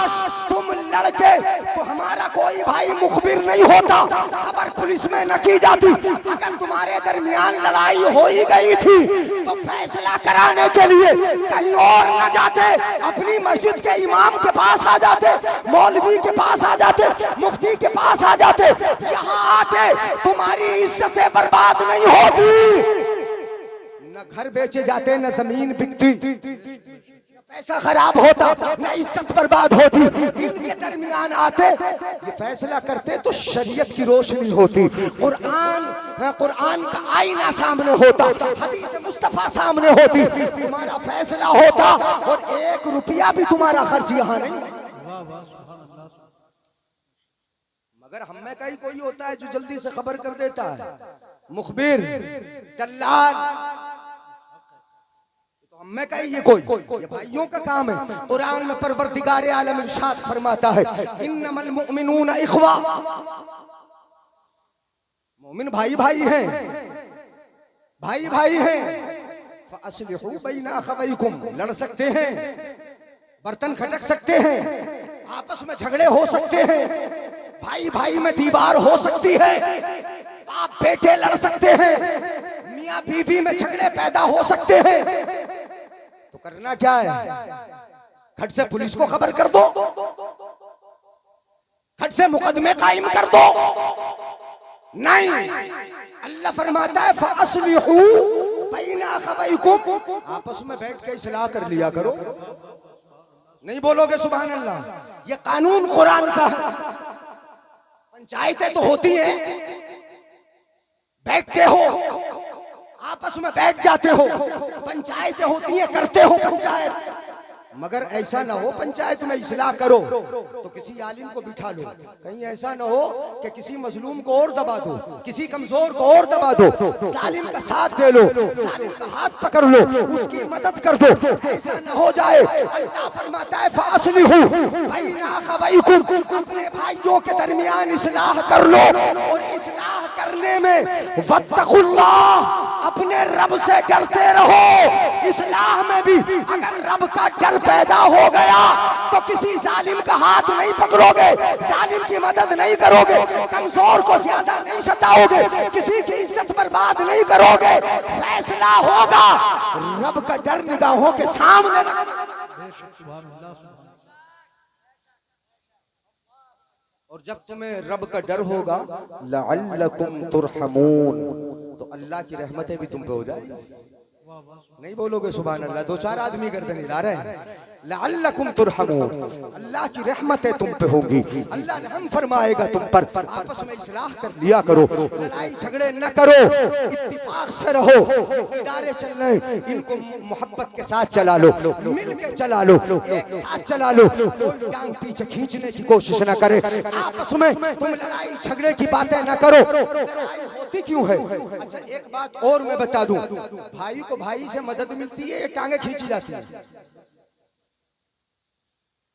Speaker 1: तुम लड़के तो हमारा कोई भाई मुखबिर नहीं होता, खबर पुलिस में न की जाती। अगर तुम्हारे दरमियान लड़ाई हो ही गई थी तो फैसला कराने के लिए कहीं और न जाते, अपनी मस्जिद के इमाम के पास आ जाते, मौलवी के पास आ जाते, मुफ्ती के पास आ जाते। यहाँ आके तुम्हारी इज्जतें बर्बाद नहीं होती, न घर बेचे जाते, न जमीन बिकती, पैसा खराब होता, न इज्जत बर्बाद होती। इनके दरमियान आते, ये फैसला करते तो शरीयत की रोशनी होती, कुरान का आईना सामने होता, हदीस मुस्तफा सामने होती, तुम्हारा फैसला होता और 1 रुपया भी तुम्हारा खर्च यहाँ नहीं। मगर हम में कहीं कोई होता है जो जल्दी से खबर कर देता है, मुखबिर, दल्लाल, तो हम में कहीं ये कोई, ये भाइयों का काम है। कुरान में परवरदिगार आलम इरशाद फरमाता है इन्नमल मुमिनून इख्वा, मोमिन भाई भाई हैं, भाई भाई हैं। फअस्लिहू बैना अखवैकुम, लड़ सकते हैं, बर्तन खटक सकते हैं, आपस में झगड़े हो सकते हैं, भाई भाई में दीवार हो सकती है, बाप बेटे लड़ सकते हैं, मियाँ बीवी में झगड़े पैदा हो सकते हैं। तो करना क्या है? खट से पुलिस को खबर कर दो,
Speaker 3: फट से मुकदमे कायम कर दो। नहीं, अल्लाह फरमाता है फअस्लिहू बैना अखवैकुम,
Speaker 1: आपस में बैठ के इस्लाह कर लिया करो।
Speaker 3: नहीं बोलोगे सुभान अल्लाह? ये कानून कुरान का है। पंचायतें तो होती हैं, बैठते हो आपस में बैठ जाते हो, पंचायतें होती हैं, करते हो पंचायत,
Speaker 1: मगर ऐसा ना हो पंचायत में इस्लाह करो तो किसी आलिम को बिठा लो। कहीं ऐसा ना हो कि किसी मजलूम को और दबा दो, किसी कमजोर को और दबा दो,
Speaker 3: जालिम का साथ दे लो, जालिम का हाथ पकड़ लो, उसकी मदद कर दो। ऐसा न हो जाए। अल्लाह फरमाता है फासलिहू बैना अखवैकुम, अपने भाइयों के दरमियान इस्लाह कर लो। और इस्लाह करने में वत्तकुल्लाह, अपने रब से डरते रहो। इस्लाह में भी अगर रब का डर पैदा हो गया तो किसी जालिम का हाथ नहीं पकड़ोगे, जालिम की मदद नहीं करोगे, कमजोर को ज्यादा नहीं सताओगे, किसी की इज्जत बर्बाद नहीं करोगे। फैसला होगा, रब का डर निगाहों के सामने
Speaker 1: और जब तुम्हें रब का डर होगा लअल्लकुम तुरहमून, तो अल्लाह की रहमतें भी तुम पे हो जाएगी। नहीं बोलोगे सुभान अल्लाह? दो चार आदमी गर्दन हिला रहे हैं। लअल्लकुम तुरहमून, अल्लाह की रहमतें तुम पे होंगी, अल्लाह रहम फरमाएगा तुम पर। आपस में इस्लाह कर लिया करो, लड़ाई झगड़े न करो, इत्तिफाक से रहो। इदारे चल रहे, इनको मोहब्बत के साथ चला लो, मिल के चला लो, एक साथ चला लो, कोई टांग पीछे खींचने की कोशिश न करे। आपस में तुम लड़ाई झगड़े की बातें न करो। लड़ाई होती क्यों है? अच्छा एक बात और मैं बता दूं, भाई को भाई से मदद मिलती है, टांगे खींची जाती है?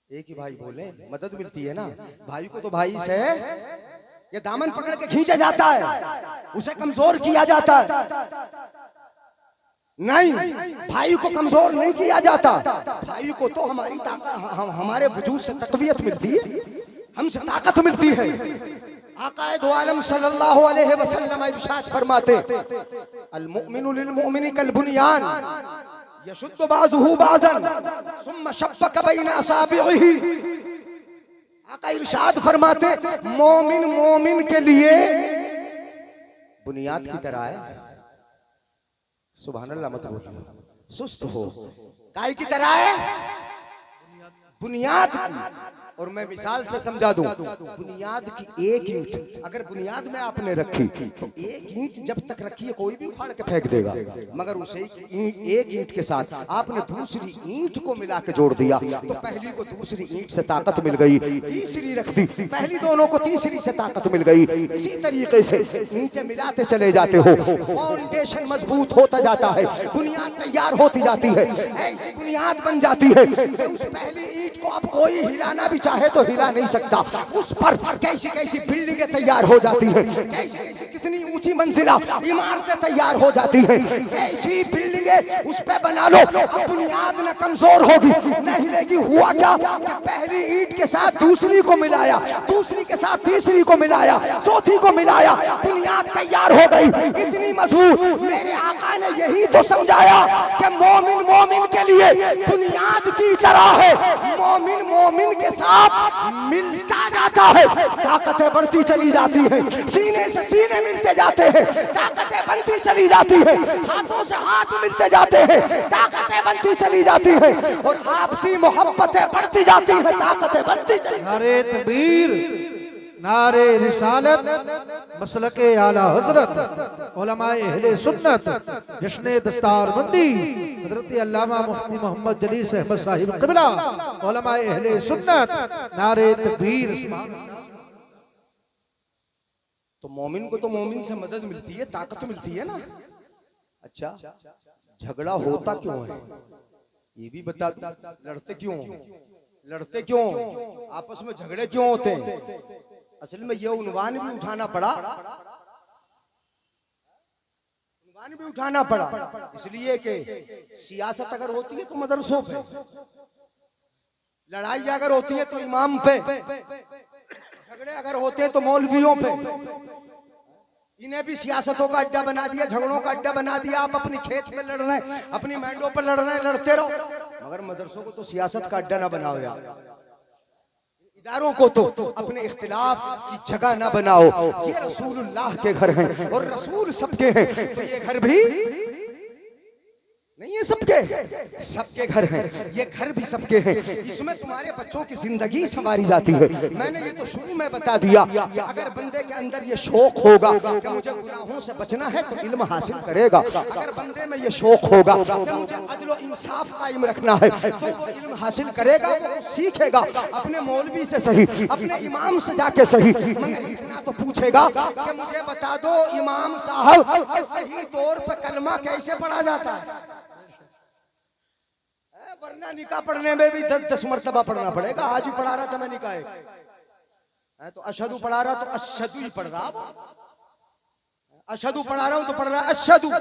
Speaker 1: एक ही भाई बोले मदद मिलती है ना। भाई को तो भाई से ये दामन पकड़ के खींचा जाता है, उसे कमजोर किया जाता है।
Speaker 3: नहीं, भाई को कमजोर नहीं किया जाता। भाई को तो हमारी ताकत, हमारे वजूद से तकवीयत मिलती है, हमसे ताकत मिलती है। आकाए दो आलम सल्लल्लाहु अलैहि वसल्लम इरशाद फरमाते, अल मुमिनु लिल मुमिनी कल बुनियान यशुद्दु बाज़ुहु बाज़न सुम्मा शफ़्फ़क़ बैन असाबिही। आका इरशाद फरमाते, मोमिन मोमिन के लिए
Speaker 1: बुनियाद की तरह है। सुभान अल्लाह मत बोलो, सुस्त हो।
Speaker 3: काय की तरह है? बुनियाद
Speaker 1: की। और मैं मिसाल से समझा दूं, बुनियाद की एक ईंट अगर बुनियाद में आपने रखी तो एक ईंट जब तक रखी है कोई भी उखाड़ के फेंक देगा, मगर उसे एक ईंट के साथ आपने दूसरी ईंट को मिला के जोड़ दिया तो पहली को दूसरी ईंट से ताकत मिल गई, तीसरी रख दी, पहली दोनों को तीसरी से ताकत मिल गई। इसी तरीके से ईंटें मिलाते चले जाते हो, फाउंडेशन मजबूत होता जाता है, बुनियाद तैयार होती जाती है, ऐसी बुनियाद बन जाती है कि उस पहली ईंट को अब कोई हिलाना भी चाहे तो हिला नहीं सकता। उस पर कैसी कैसी बिल्डिंगें तैयार हो जाती हैं, कैसी कैसी कितनी ऊंची मंजिला इमारतें तैयार हो जाती हैं। ऐसी बिल्डिंगें उस पे बना लो, अब बुनियाद न कमजोर होगी न हिलेगी। हुआ क्या कि पहली ईंट के साथ दूसरी को मिलाया, दूसरी के साथ तीसरी को मिलाया, चौथी को मिलाया, बुनियाद तैयार हो गई इतनी मजबूत। मेरे आका ने यही तो समझाया कि मोमिन मोमिन के लिए बुनियाद की तरह है, मोमिन मोमिन के साथ मिलता जाता है, ताकतें बढ़ती चली जाती हैं, सीने से सीने मिलते जाते हैं, ताकतें बनती चली जाती हैं, हाथों से हाथ मिलते जाते हैं, ताकतें बनती चली जाती हैं, और आपसी मोहब्बतें बढ़ती जाती हैं, ताकतें बनती चली।
Speaker 2: नारे तकबीर, नारे रिसालत, मसलके आला हजरत, उलमाए अहले सुन्नत, जश्ने दस्तारबंदी हजरत अल्लामा मुफ्ती मोहम्मद जलीस अहमद साहिब क़िबला, उलमाए अहले सुन्नत, नारे तकबीर।
Speaker 1: तो मोमिन को तो मोमिन से मदद मिलती है, ताकत मिलती है ना। अच्छा झगड़ा होता क्यों है ये भी बता दो। लड़ते क्यों, लड़ते क्यों, आपस में झगड़े क्यों होते हैं? असल में ये उन्वान भी उठाना पड़ा, उन्वान भी उठाना पड़ा इसलिए कि सियासत अगर होती है तो मदरसों पे, लड़ाई अगर होती है तो इमाम पे, झगड़े अगर होते हैं तो मौलवियों पे। इन्हें भी सियासतों का अड्डा बना दिया, झगड़ों का अड्डा बना दिया। आप अपनी खेत में लड़ रहे हैं, अपनी मैंडों पर लड़ रहे हैं, लड़ते रहो, मगर मदरसों को तो सियासत का अड्डा ना बनाओ यार।
Speaker 3: इदारों को तो अपने इख्तिलाफ की जगह ना बनाओ। ये रसूलुल्लाह के घर हैं और रसूल सबके हैं, तो ये घर भी नहीं है सबके, सबके घर हैं, ये घर भी सबके हैं। इसमें तुम्हारे बच्चों की जिंदगी संवारी जाती है। मैंने ये तो शुरू में बता दिया कि अगर बंदे के अंदर ये शौक होगा कि मुझे गुनाहों से बचना है तो इल्म हासिल करेगा। अगर बंदे में ये शौक होगा कि मुझे अदल व इंसाफ कायम रखना है तो वो इल्म हासिल करेगा, वो सीखेगा अपने मौलवी से सही, अपने इमाम से जाके सही, मगर इतना तो पूछेगा कि मुझे बता दो इमाम साहब कि सही तौर पर कलमा कैसे पढ़ा जाता है। वरना निकाह पढ़ने में भी 10 मरतबा पढ़ना पड़ेगा। आज ही पढ़ा रहा था मैं निकाह, तो अशहदु पढ़ा रहा तो अशहदु ही पढ़ रहा, अशहदु पढ़ा रहा हूं तो पढ़ रहा अशहदु।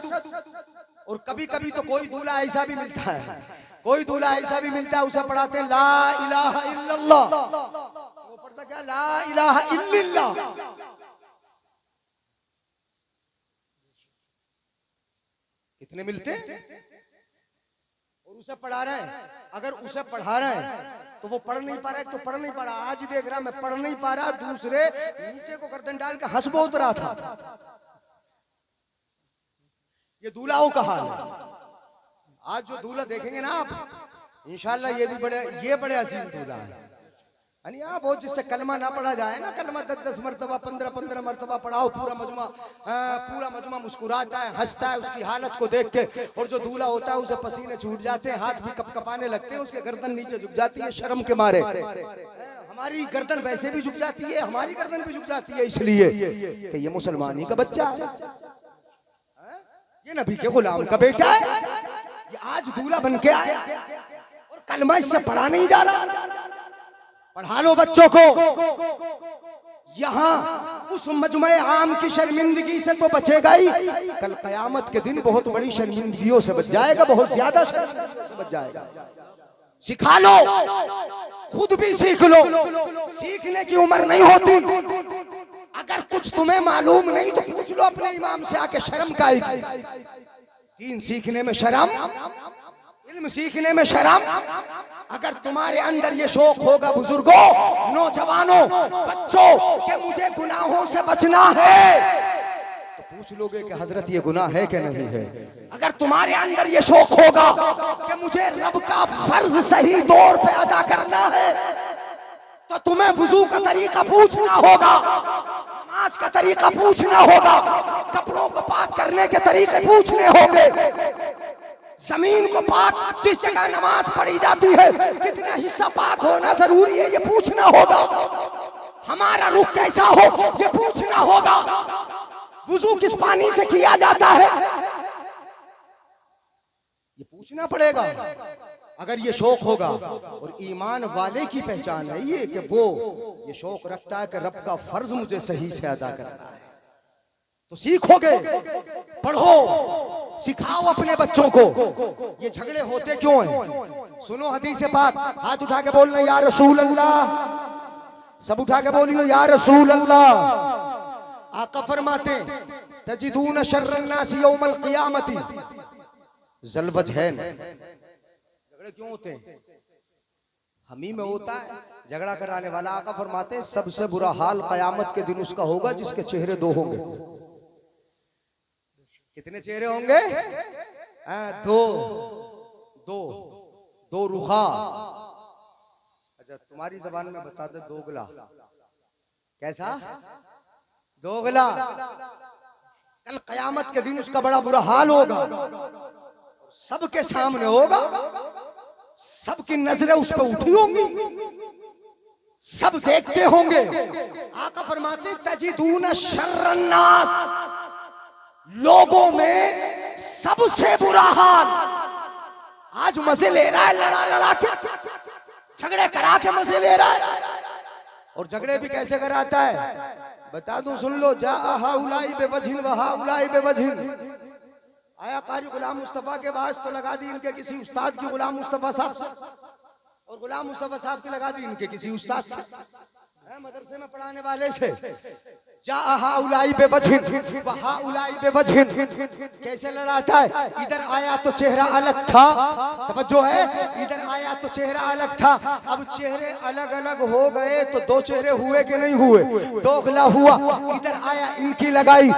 Speaker 3: और कभी कभी तो कोई दूल्हा ऐसा भी मिलता है, कोई दूल्हा ऐसा भी मिलता है, उसे पढ़ाते हैं ला इलाहा इल्लल्लाह, वो पढ़ता क्या ला इलाहा इल्लल्लाह। कितने मिलते हैं? और उसे पढ़ा रहे हैं, अगर उसे पढ़ा रहे हैं तो वो पढ़ नहीं पा रहा है, तो पढ़ नहीं पा रहा। आज ही देख रहा मैं पढ़ नहीं पा रहा, दूसरे नीचे को गर्दन डाल के हंस बहुत रहा था। ये दूल्हाओं का हाल है। आज जो दूल्हा देखेंगे ना आप इंशाल्लाह ये भी बड़े अजीम दूल्हा है। यानी आप वो जिससे कलमा ना पढ़ा जाए ना, कलमा 10 मरतबा 15 मरतबा पढ़ाओ, पूरा मजमा मुस्कुराता है, हंसता है उसकी हालत को देख के। और जो दूल्हा होता है उसे पसीने छूट जाते हैं, हाथ भी कपकपाने लगते हैं, उसके गर्दन नीचे झुक जाती है शर्म के मारे। हमारी गर्दन वैसे भी झुक जाती है, हमारी गर्दन भी झुक जाती है इसलिए कि ये मुसलमान ही का बच्चा है, ये नबी के गुलाम का बेटा है। ये आज दूल्हा बन के आया और कलमा इससे पढ़ा नहीं जा रहा। पढ़ा लो बच्चों को। यहाँ उस मजमे आम की शर्मिंदगी से तो बचेगा ही, कल कयामत के दिन बहुत बड़ी शर्मिंदगियों से बच जाएगा, बहुत ज्यादा शर्मिंदगियों से बच जाएगा। सिखा लो, खुद भी सीख लो, सीखने की उम्र नहीं होती। अगर कुछ तुम्हें मालूम नहीं तो पूछ लो अपने इमाम से आके, शर्म का दीन सीखने में शर्म, इल्म सीखने में शर्म। अगर तुम्हारे अंदर ये शौक होगा बुजुर्गों, नौजवानों, बच्चों कि मुझे गुनाहों से बचना है, तो पूछ लोगे कि हजरत ये गुनाह है कि नहीं है। अगर तुम्हारे अंदर ये शौक होगा कि मुझे रब का फर्ज सही दौर पे अदा करना है, तो तुम्हें वुजू का तरीका पूछना होगा, नमाज का तरीका पूछना होगा, कपड़ों को पाक करने के तरीके पूछने होंगे, जमीन को पाक जिस जगह नमाज पढ़ी जाती है कितना हिस्सा पाक होना जरूरी है ये पूछना होगा, हमारा रुख कैसा हो ये पूछना होगा, वुजू किस पानी से किया जाता है ये पूछना पड़ेगा। अगर ये शौक होगा, और ईमान वाले की पहचान है ये कि वो ये शौक रखता है कि रब का फर्ज मुझे सही से अदा करना है, तो सीखोगे, पढ़ो, सिखाओ अपने बच्चों को। ये झगड़े होते क्यों हैं? सुनो हदीस पाक, हाथ उठा के बोलना या रसूल अल्लाह, सब उठा के बोलियो या रसूल अल्लाह। आका फरमाते तजिदून शर्रन नास यौमल क़ियामती ज़ल वजहैन। झगड़े क्यों होते हैं? हम ही में होता है झगड़ा कराने वाला। आका फरमाते हैं सबसे बुरा हाल कयामत के दिन उसका होगा जिसके चेहरे दो होंगे। कितने चेहरे होंगे? दो दो दो रुखा। अच्छा तुम्हारी जबान में बता दे दोगला। कैसा? दोगला। कल कयामत के दिन उसका बड़ा बुरा हाल होगा, सबके सामने होगा, सबकी नजरें उस पर उठी होंगी, सब देखते होंगे। आका फरमाते तजिदून शर्रन नास, लोगों में सबसे बुरा हाल। आज मजे ले रहा है, लड़ा लड़ा के, झगड़े करा के मजे ले रहा है। और झगड़े भी कैसे कराता है बता दूं, सुन लो। जा हाउलाई बेवजहिन व हाउलाई बेवजहिन। आया कारी गुलाम मुस्तफा के पास तो लगा दी इनके किसी उस्ताद की, गुलाम मुस्तफा साहब से, और गुलाम मुस्तफा साहब की लगा दी इनके किसी उस्ताद से, मदरसे में पढ़ाने वाले से। हाउलाई बेवजहिन व हाउलाई बेवजहिन, कैसे लड़ाता है? इधर आया तो चेहरा अलग था, तवज्जो है, इधर आया तो चेहरा अलग था, अब चेहरे अलग अलग हो गए तो दो चेहरे हुए कि नहीं हुए? दोगला हुआ। इधर आया इनकी लगाई,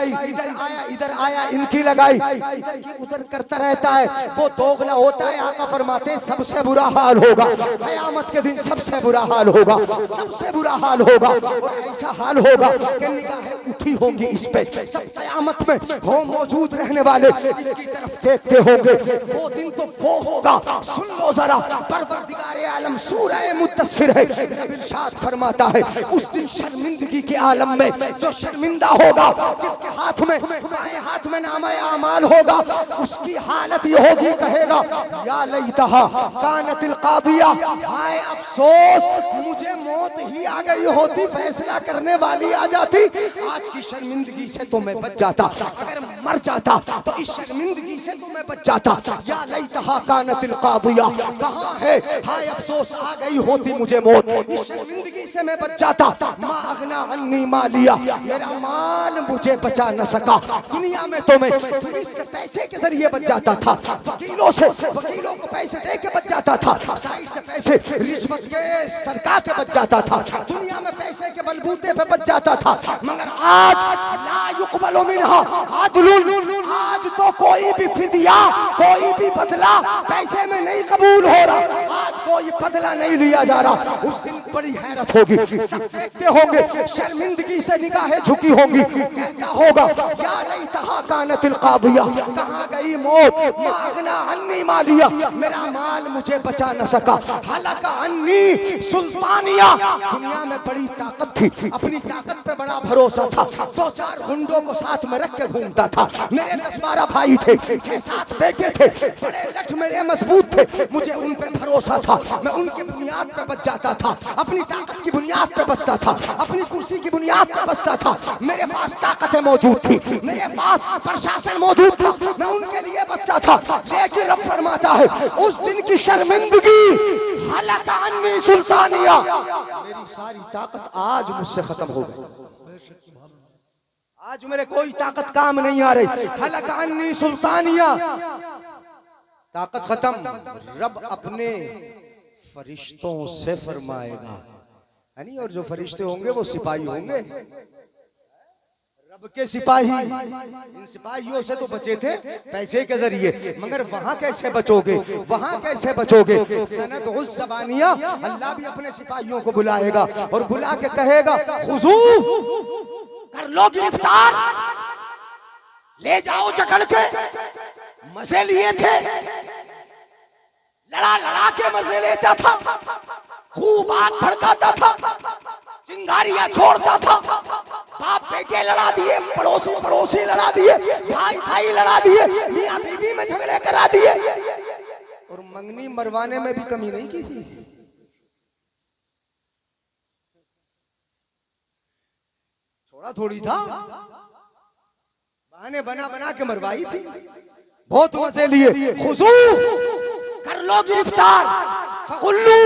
Speaker 3: इधर आया इनकी लगाई, इधर की उधर करता रहता है, वो दोगला होता है। आका फरमाते हैं सबसे बुरा हाल होगा क़यामत के दिन, सबसे बुरा हाल होगा, सबसे बुरा हाल होगा। और ऐसा हाल होगा कि निगाहें उठी होंगी इस पे, सब क़यामत में हो मौजूद रहने वाले इसकी तरफ देखते होंगे। वो दिन तो वो होगा, सुन लो जरा, परवरदिगारे आलम सूरह मुद्दस्सिर है, रब इरशाद फरमाता है उस दिन शर्मिंदगी के आलम में जो शर्मिंदा होगा, जिसके हाथ में बाएं हाथ में नामा आमाल होगा, उसकी हालत ये होगी, कहेगा या लैतहा कानतिल कादिया, हाय अफसोस मुझे मौत ही आ गई होती, फैसला करने वाली आ जाती, आज की शर्मिंदगी से तो मैं बच जाता, अगर मर जाता तो इस शर्मिंदगी से तो मैं बच जाता। या लैतहा कानतिल कादिया, कहाँ है, हाय अफसोस आ गई होती मुझे मौत, इस शर्मिंदगी से मैं बच जाता। मा अगना अन्नी मालिया, मेरा माल मुझे बचा न सका, दुनिया में तो मैं पुलिस से पैसे के जरिए बच जाता था, वकीलों को पैसे दे के बच जाता था, साइड से पैसे रिश्वत के सरकार के बच जाता था, दुनिया में पैसे के बलबूते पे बच जाता था। मगर आज ला युक़बलु मिन्हा अदलुन, आज तो कोई भी फिदिया, कोई भी बदला पैसे में नहीं कबूल हो रहा, आज कोई बदला नहीं लिया जा रहा। उस दिन बड़ी हैरत होगी, सब देखते होंगे, शर्मिंदगी से निगाहें झुकी होंगी, कहता होगा या लैतहा कानतिल कादिया, कहाँ गई मौत, मा अगना अन्नी मालिया, मेरा माल मुझे बचा न सका, हलका अन्नी सुल्तानिया, दुनिया में बड़ी ताकत थी, अपनी ताकत पे बड़ा भरोसा था, 2-4 गुंडों को साथ में रख के घूमता था, मेरे 10-12 भाई थे, 6-7 बेटे थे, बड़े लठ मेरे मजबूत थे, मुझे उन पे भरोसा था, मैं उनकी बुनियाद पे बच जाता था, अपनी ताकत की बुनियाद पे बचता था, अपनी कुर्सी की बुनियाद पे बचता था, मेरे पास ताकतें मौजूद थी, मेरे पास प्रशासन मौजूद था, मैं उनके लिए बचता था। लेकिन रब फरमाता है उस दिन की शर्मिंदगी, हलका अन्नी सुल्तानिया, मेरी सारी ताकत आज मुझसे खत्म हो गई, आज मेरे कोई ताकत काम नहीं आ रही, हलका अन्नी सुल्तानिया, ताकत खत्म। रब अपने फरिश्तों से फरमाएगा, यानी और जो फरिश्ते होंगे वो सिपाही होंगे, रब के सिपाही। इन सिपाहियों से तो बचे थे पैसे के जरिए, मगर वहां कैसे बचोगे, वहां कैसे बचोगे? सनद उस ज़बानिया, अल्लाह भी अपने सिपाहियों को बुलाएगा और बुला के कहेगा खुजू, कर लो गिरफ्तार, ले जाओ जकड़ के, मजे लिए थे, लड़ा के मजे लेता था, खूब आग भड़काता था, चिंगारियां छोड़ता था, बाप बेटे लड़ा दिए, पड़ोसी लड़ा दिए, भाई लड़ा दिए, मियां बीवी में झगड़े करा दिए, और मंगनी मरवाने में भी कमी नहीं की थी। छोड़ा थोड़ी था, बहाने बना के मरवाई थी, बहुत मजे लिए। खुजू, कर लो गिरफ्तार, फगुल्लू,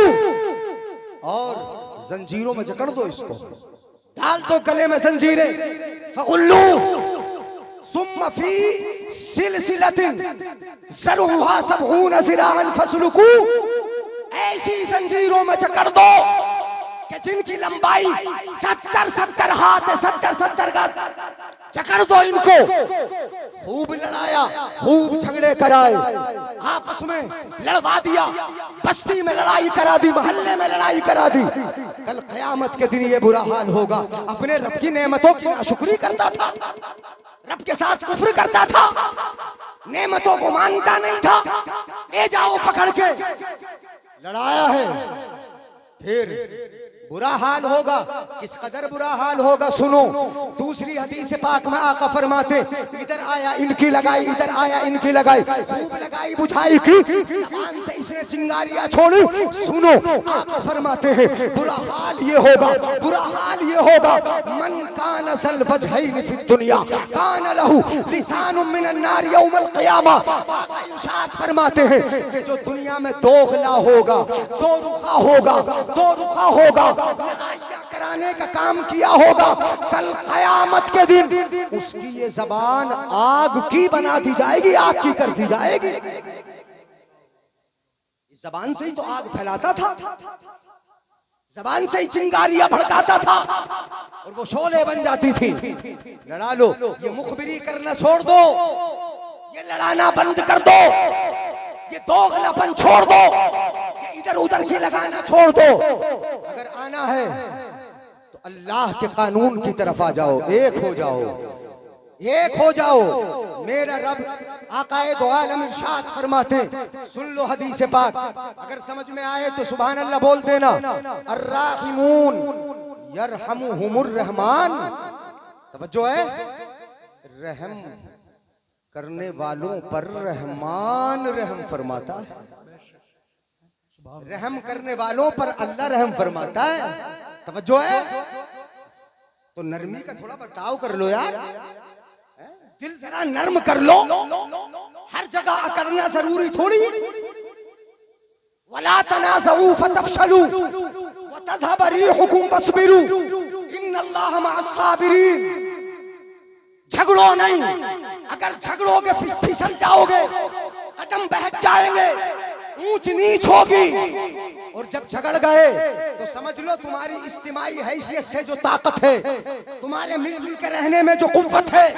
Speaker 3: और जंजीरों में जकड़ दो इसको, डाल दो गले में जंजीरें, फगुल्लू सुम्मा फी सिलसिलतिन ज़रउहा सबऊन ज़िराअन फस्लुकू, ऐसी जंजीरों में जकड़ दो कि जिनकी लंबाई 70 हाथ है, 70 गज, जकड़ दो इनको। खूब लड़ाया, खूब झगड़े कराए, आपस में लड़वा दिया, बस्ती में लड़ाई करा दी, मोहल्ले में लड़ाई करा दी। कल क़यामत के दिन ये बुरा हाल होगा। अपने रब की नेमतों की नाशुक्री करता था, रब के साथ कुफ्र करता था, नेमतों को मानता नहीं था, ले जाओ पकड़ के, लड़ाया है, फिर बुरा हाल होगा। किस कदर बुरा हाल होगा सुनो। दूसरी हदीस पाक में आका फरमाते, इधर आया इनकी लगाई, इधर आया इनकी लगाई, खूब लगाई बुझाई की, ज़बान से इसने चिंगारियां छोड़ी। सुनो, आका फरमाते हैं बुरा हाल ये होगा, बुरा हाल ये होगा, मन कान सल वजहैन फी दुनिया कान लहू लिसानुम मिनन नार यौमल क़ियामा। आका इरशाद फरमाते हैं कि जो दुनिया में दोगला होगा, दो रुखा होगा, लड़ाइयां कराने लड़ाने का काम किया होगा, कल कयामत के दिन उसकी ये जबान आग की बना दी जाएगी, आग की कर दी जाएगी। इस जबान से ही तो आग फैलाता था, जबान से ही चिंगारियां भड़काता था और वो शोले बन जाती थी। लड़ा लो, ये मुखबिरी करना छोड़ दो, ये लड़ाना बंद कर दो, ये दोगलापन छोड़ दो, ये इधर उधर की लगाना छोड़ दो। अगर आना है तो अल्लाह के कानून की तरफ आ जाओ, एक हो जाओ, एक हो जाओ। मेरा रब आकाए दो आलम इरशाद फरमाते, सुन लो हदीस पाक, अगर समझ में आए तो सुभान अल्लाह बोल देना। अर्राहिमून यरहमुहुमुर रहमान, तवज्जो है, रहम करने वालों पर रहमान रहम फरमाता है। रहम करने वालों पर अल्लाह रहम फरमाता है, तवज्जो है। तो नरमी का थोड़ा बर्ताव कर लो यार, दिल जरा नर्म कर लो, हर जगह अकड़ना जरूरी थोड़ी। वला तनाज़ऊ फतफशलू व तज़हब रिहुकुम वस्बिरू इन्नल्लाह मअस-साबिरीन। झगड़ो नहीं, अगर झगड़ोगे फिसल जाओगे, कदम बहक जाएंगे, ऊंच नीच होगी। और जब झगड़ गए तो समझ लो तुम्हारी इज्तिमाई हैसियत से जो ताकत है, तुम्हारे मिलजुल के रहने में जो कुव्वत है,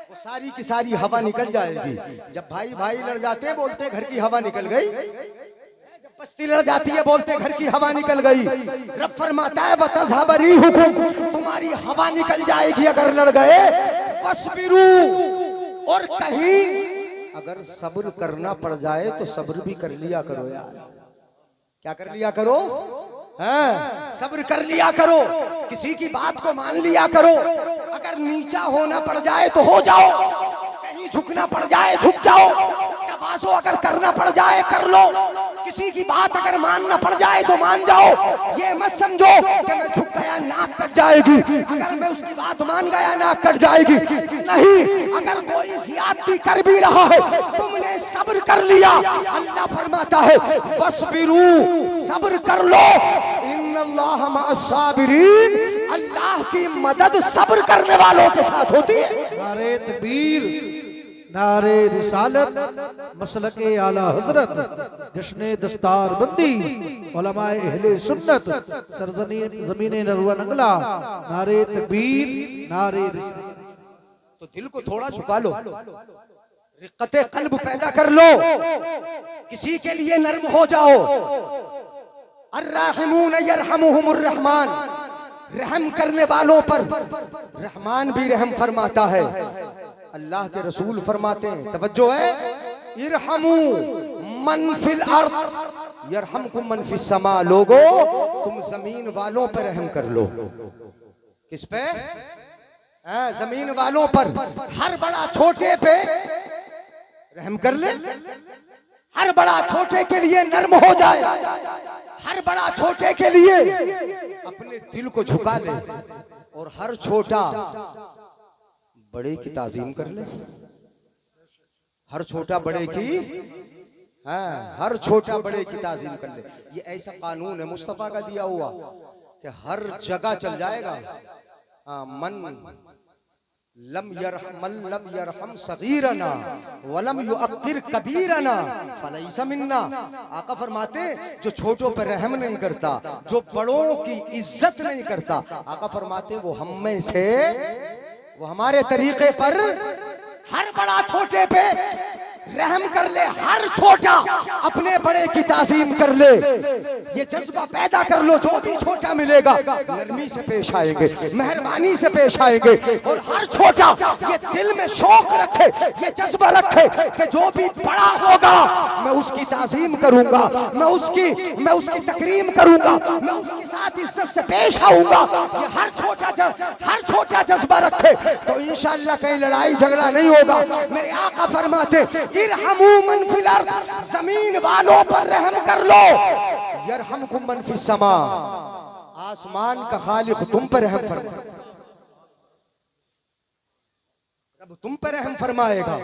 Speaker 3: वो सारी की सारी हवा निकल जाएगी। जब भाई भाई लड़ जाते हैं बोलते घर की हवा निकल गई, जब बस्ती लड़ जाती है बोलते घर की हवा निकल गई। रब फरमाता है वतज़हब रिहुकुम, तुम्हारी हवा निकल जाएगी अगर लड़ गए। वस्बिरू, और कहीं अगर सब्र करना पड़ जाए तो सब्र भी कर लिया करो यार। क्या कर लिया करो? हाँ, सब्र कर लिया करो, किसी की बात को मान लिया करो। अगर नीचा होना पड़ जाए तो हो जाओ, कहीं झुकना पड़ जाए झुक जाओ, तवाज़ो अगर करना पड़ जाए कर लो, किसी की बात अगर मानना पड़ जाए तो मान जाओ। ये मत समझो कि मैं झुक गया नाक कट जाएगी, अगर मैं उसकी बात मान गया नाक कट जाएगी। नहीं, अगर कोई ज़ियादती कर भी रहा है, तुमने सब्र कर लिया, अल्लाह फरमाता है वस्बिरू, सब्र कर लो, इन्नल्लाह मअस-साबिरीन, अल्लाह की मदद सब्र करने वालों के साथ होती है।
Speaker 2: नारे तकबीर, नारे रिसालत, मसलके आला हजरत, जश्ने दस्तार बंदी, उलमाए अहले सुन्नत, सरजमीन ज़मीने नरवा नगला, नारे तकबीर, नारे रिसालत।
Speaker 3: तो दिल को थोड़ा झुका लो, रिक्कते कल्ब पैदा कर लो, किसी के लिए नर्म हो जाओ। अर्राहिमून यरहमुहुमुर रहमान, रहम करने वालों पर रहमान भी रहम फरमाता है। अल्लाह के रसूल फरमाते हैं, तवज्जो है, इरहमू मन फिल अर्द यरहमकुम मन फिस समा। लोगो तुम जमीन वालों पर रहम कर लो। किस पे? जमीन वालों पर। हर बड़ा छोटे पे रहम कर ले, हर बड़ा छोटे के लिए नर्म हो जाए, हर बड़ा छोटे के लिए अपने दिल को झुका ले, और हर छोटा बड़े की ताजीम कर ले। हर छोटा बड़े की, हर छोटा बड़े की ताजीम कर ले। ये ऐसा कानून है मुस्तफा का दिया हुआ कि हर जगह चल जाएगा। मन लम यरहम सगीरना वलम युअक्किर कबीरना फलैसा मिन्ना। आका फरमाते जो छोटों पर रहम नहीं करता, जो बड़ों की इज्जत नहीं करता, आका फरमाते वो हम में से, वो हमारे तरीके पर हर बड़ा छोटे पे रहम कर ले, हर छोटा अपने बड़े की ताज़ीम कर ले। ये जज्बा पैदा कर लो, जो भी छोटा मिलेगा नरमी से पेश आएंगे, मेहरबानी से पेश आएंगे। और हर छोटा ये दिल में शौक रखे, ये जज्बा रखे कि जो भी बड़ा होगा मैं उसकी ताज़ीम करूंगा, मैं उसकी तकरीम करूंगा, मैं उसके साथ इज्जत से पेश आऊंगा। ये हर छोटा जज्बा रखे तो इंशाअल्लाह कहीं लड़ाई झगड़ा नहीं होगा। मेरे आका फरमाते इरहमू मन फिल अर्द, जमीन वालों पर रहम कर लो, यरहमकुम मन फिस समा, आसमान का खालिक तुम पर रहम फरमाए, रब तुम पर रहम फरमाएगा।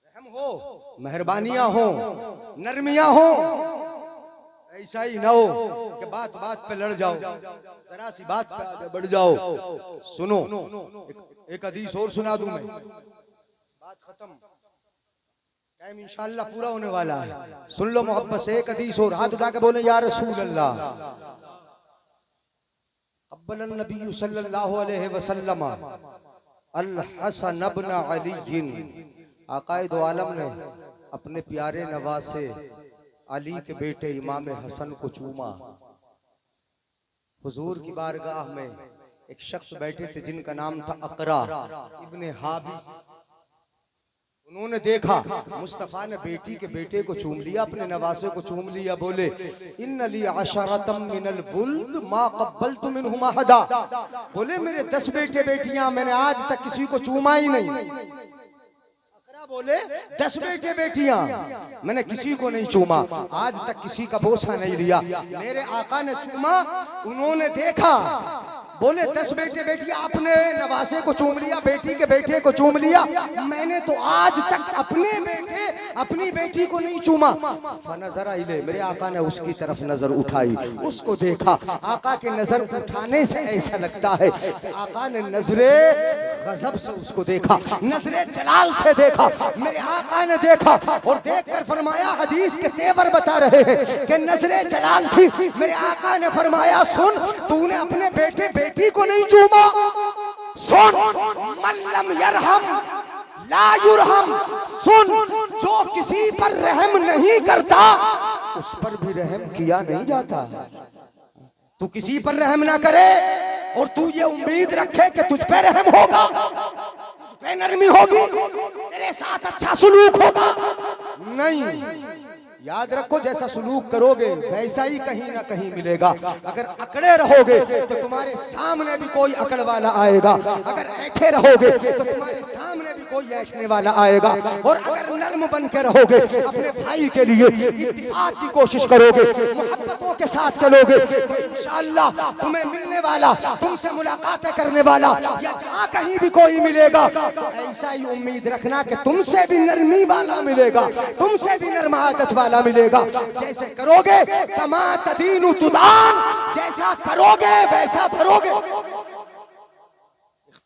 Speaker 3: रहम हो, मेहरबानियां हो, नरमियां हो,
Speaker 1: ऐसा ही ना हो कि बात बात पे लड़ जाओ, जरा सी बात पे आगे बढ़ जाओ। सुनो, एक हदीस और सुना दूं मैं, बात खत्म, टाइम इंशाअल्लाह पूरा होने वाला है। सुन लो मोहब्बत से एक हदीस और, हाथ उठा के बोले या रसूल अल्लाह। अब्बल नबी सल्लल्लाहु अलैहि वसल्लम अल हसन इब्न अली, आकाए दो आलम ने अपने प्यारे नवासे अली के बेटे इमाम हसन को चूमा। हुजूर की बारगाह में एक शख्स बैठे थे जिनका नाम था अकरा इब्ने हाबिस। उन्होंने देखा मुस्तफा ने बेटी के बेटे को चूम लिया, अपने नवासे को चूम लिया। बोले इन्न ली अशरतम मिनल बुल्द मा क़ब्बलतु मिनहुम अहदा। बोले मेरे 10 बेटे बेटियां, मैंने आज तक किसी को चूमा ही नहीं। अकरा बोले 10 बेटे बेटियां, मैंने किसी को नहीं चूमा, आज तक किसी का बोसा नहीं लिया। मेरे आका ने चूमा, उन्होंने देखा। बोले 10 बेटे बेटियां, आपने नवासे को चूम लिया, बेटी के बेटे को चूम लिया, मैंने तो आज तक अपने बेटे अपनी बेटी को नहीं चूमा। फनज़रा इले, मेरे आका ने उसकी तरफ नजर उठाई, उसको देखा। आका के नजर उठाने से ऐसा लगता है कि आका ने नजरे गजब से उसको देखा, नजरे जलाल से देखा। मेरे आका ने देखा और देखकर फरमाया, हदीस के तेवर बता रहे हैं कि नजरे जलाल थी। मेरे आका ने फरमाया, सुन, तूने अपने बेटे बेटी को नहीं चूमा, सुन, मल्लम यरहम ला युरहम, सुन, जो किसी पर रहम नहीं करता उस पर भी रहम किया नहीं जाता। तू किसी पर रहम ना करे और तू ये उम्मीद रखे कि तुझ पे रहम होगा, तुझ पे नरमी होगी, तेरे साथ अच्छा सुलूक होगा, नहीं। याद रखो, जैसा सुलूक करोगे वैसा ही कहीं ना कहीं मिलेगा। अगर अकड़े रहोगे तो तुम्हारे सामने भी कोई अकड़ वाला आएगा, अगर ऐठे रहोगे तो तुम्हारे सामने भी कोई ऐठने वाला आएगा, और अगर नर्म बन के रहोगे, अपने भाई के लिए इत्तिफाक की कोशिश करोगे, मोहब्बतों के साथ चलोगे, तो इंशाअल्लाह तुम्हें मिलने वाला, तुमसे मुलाकातें करने वाला, या जहाँ कहीं भी कोई मिलेगा, ऐसा ही उम्मीद रखना कि तुमसे भी नरमी वाला मिलेगा, तुमसे भी नर्म आदत वाला मिलेगा। जैसे करोगे तमा तदीनु तुदान, जैसा करोगे वैसा भरोगे।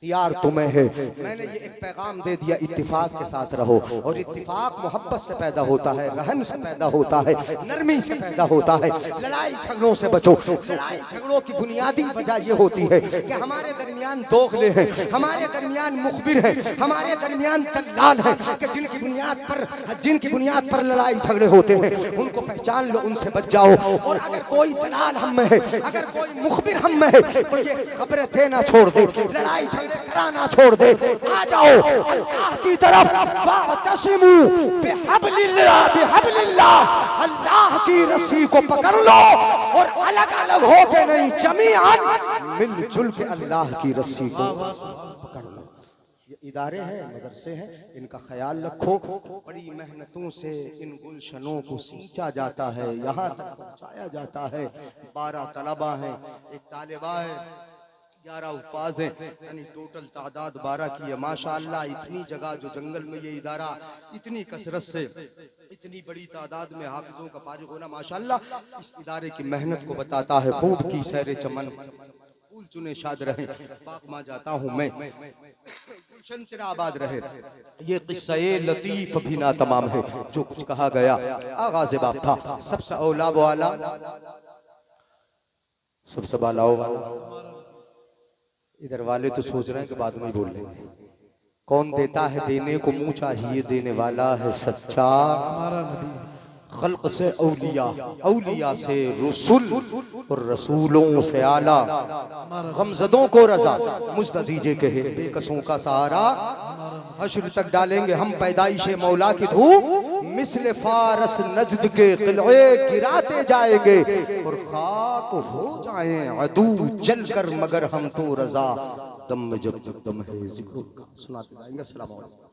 Speaker 1: इख्तियार तुम्हें है। मैंने ये एक पैगाम दे दिया, इत्तिफाक के साथ रहो, और इत्तिफाक मोहब्बत से पैदा होता है, रहम से पैदा होता है, नरमी से पैदा होता है। लड़ाई झगड़ों से बचो। लड़ाई झगड़ों की बुनियादी वजह ये होती है कि हमारे दरमियान दोगले हैं, हमारे दरमियान मुखबिर हैं, हमारे दरमियान दल्लाल हैं, कि जिनकी बुनियाद पर लड़ाई झगड़े होते हैं, उनको पहचान लो, उनसे बच जाओ। और अगर कोई दलाल हम में है, अगर कोई मुखबिर हम में है, तो ये खबरें देना छोड़ दे, लड़ाई झगड़े कराना छोड़ दे। आ जाओ अल्लाह की तरफ, वातसिमू बिहब्लिल्लाह, बिहब्लिल्लाह, अल्लाह की रस्सी को पकड़ लो, और अलग अलग होके नहीं, जमीअन मिलजुल के अल्लाह की रस्सी को पकड़ लो। ये इदारे हैं, मदरसे हैं, इनका ख्याल रखो। बड़ी मेहनतों से इन गुलशनों को सींचा जाता है, यहाँ तक पहुँचाया जाता है। 12 तलबा हैं, एक तालिबा है, 11 उपाज हैं, यानी टोटल तादाद 12 की है। माशाअल्लाह, इतनी जगह जो जंगल में ये इदारा इतनी कसरत से इतनी बड़ी तादाद में हाफिजों का फारिग होना, माशाअल्लाह इस इदारे की मेहनत को बताता है। खूब की सैर चमन, फूल चुने शाद रहे, पाक मां जाता हूँ मैं, गुलशन तेरा आबाद रहे। ये किस्सा लतीफ भी ना तमाम है, जो कुछ कहा गया आगाज़ बाप था। सबसे औला वाला, सबसे बाला वाला। इधर वाले तो सोच रहे हैं कि बाद में बोल लेंगे। कौन देता है देने को मुंह चाहिए, देने वाला है सच्चा
Speaker 2: हमारा नबी।
Speaker 1: खल्क से औलिया, औलिया से रसूल, और रसूलों से आला। गमज़दों को रजा, मुझद दीजिए कहे बेकसों का सहारा। हश्र तक डालेंगे हम पैदाइशे मौला की धूप, मिस्ल फारस नजद के किले गिराते जाएंगे, और खाक हो जाएं अदू जल कर, मगर हम तो रजा दम में जब जब दम है जिक्र सुनाते जाएंगे। अस्सलाम वालेकुम।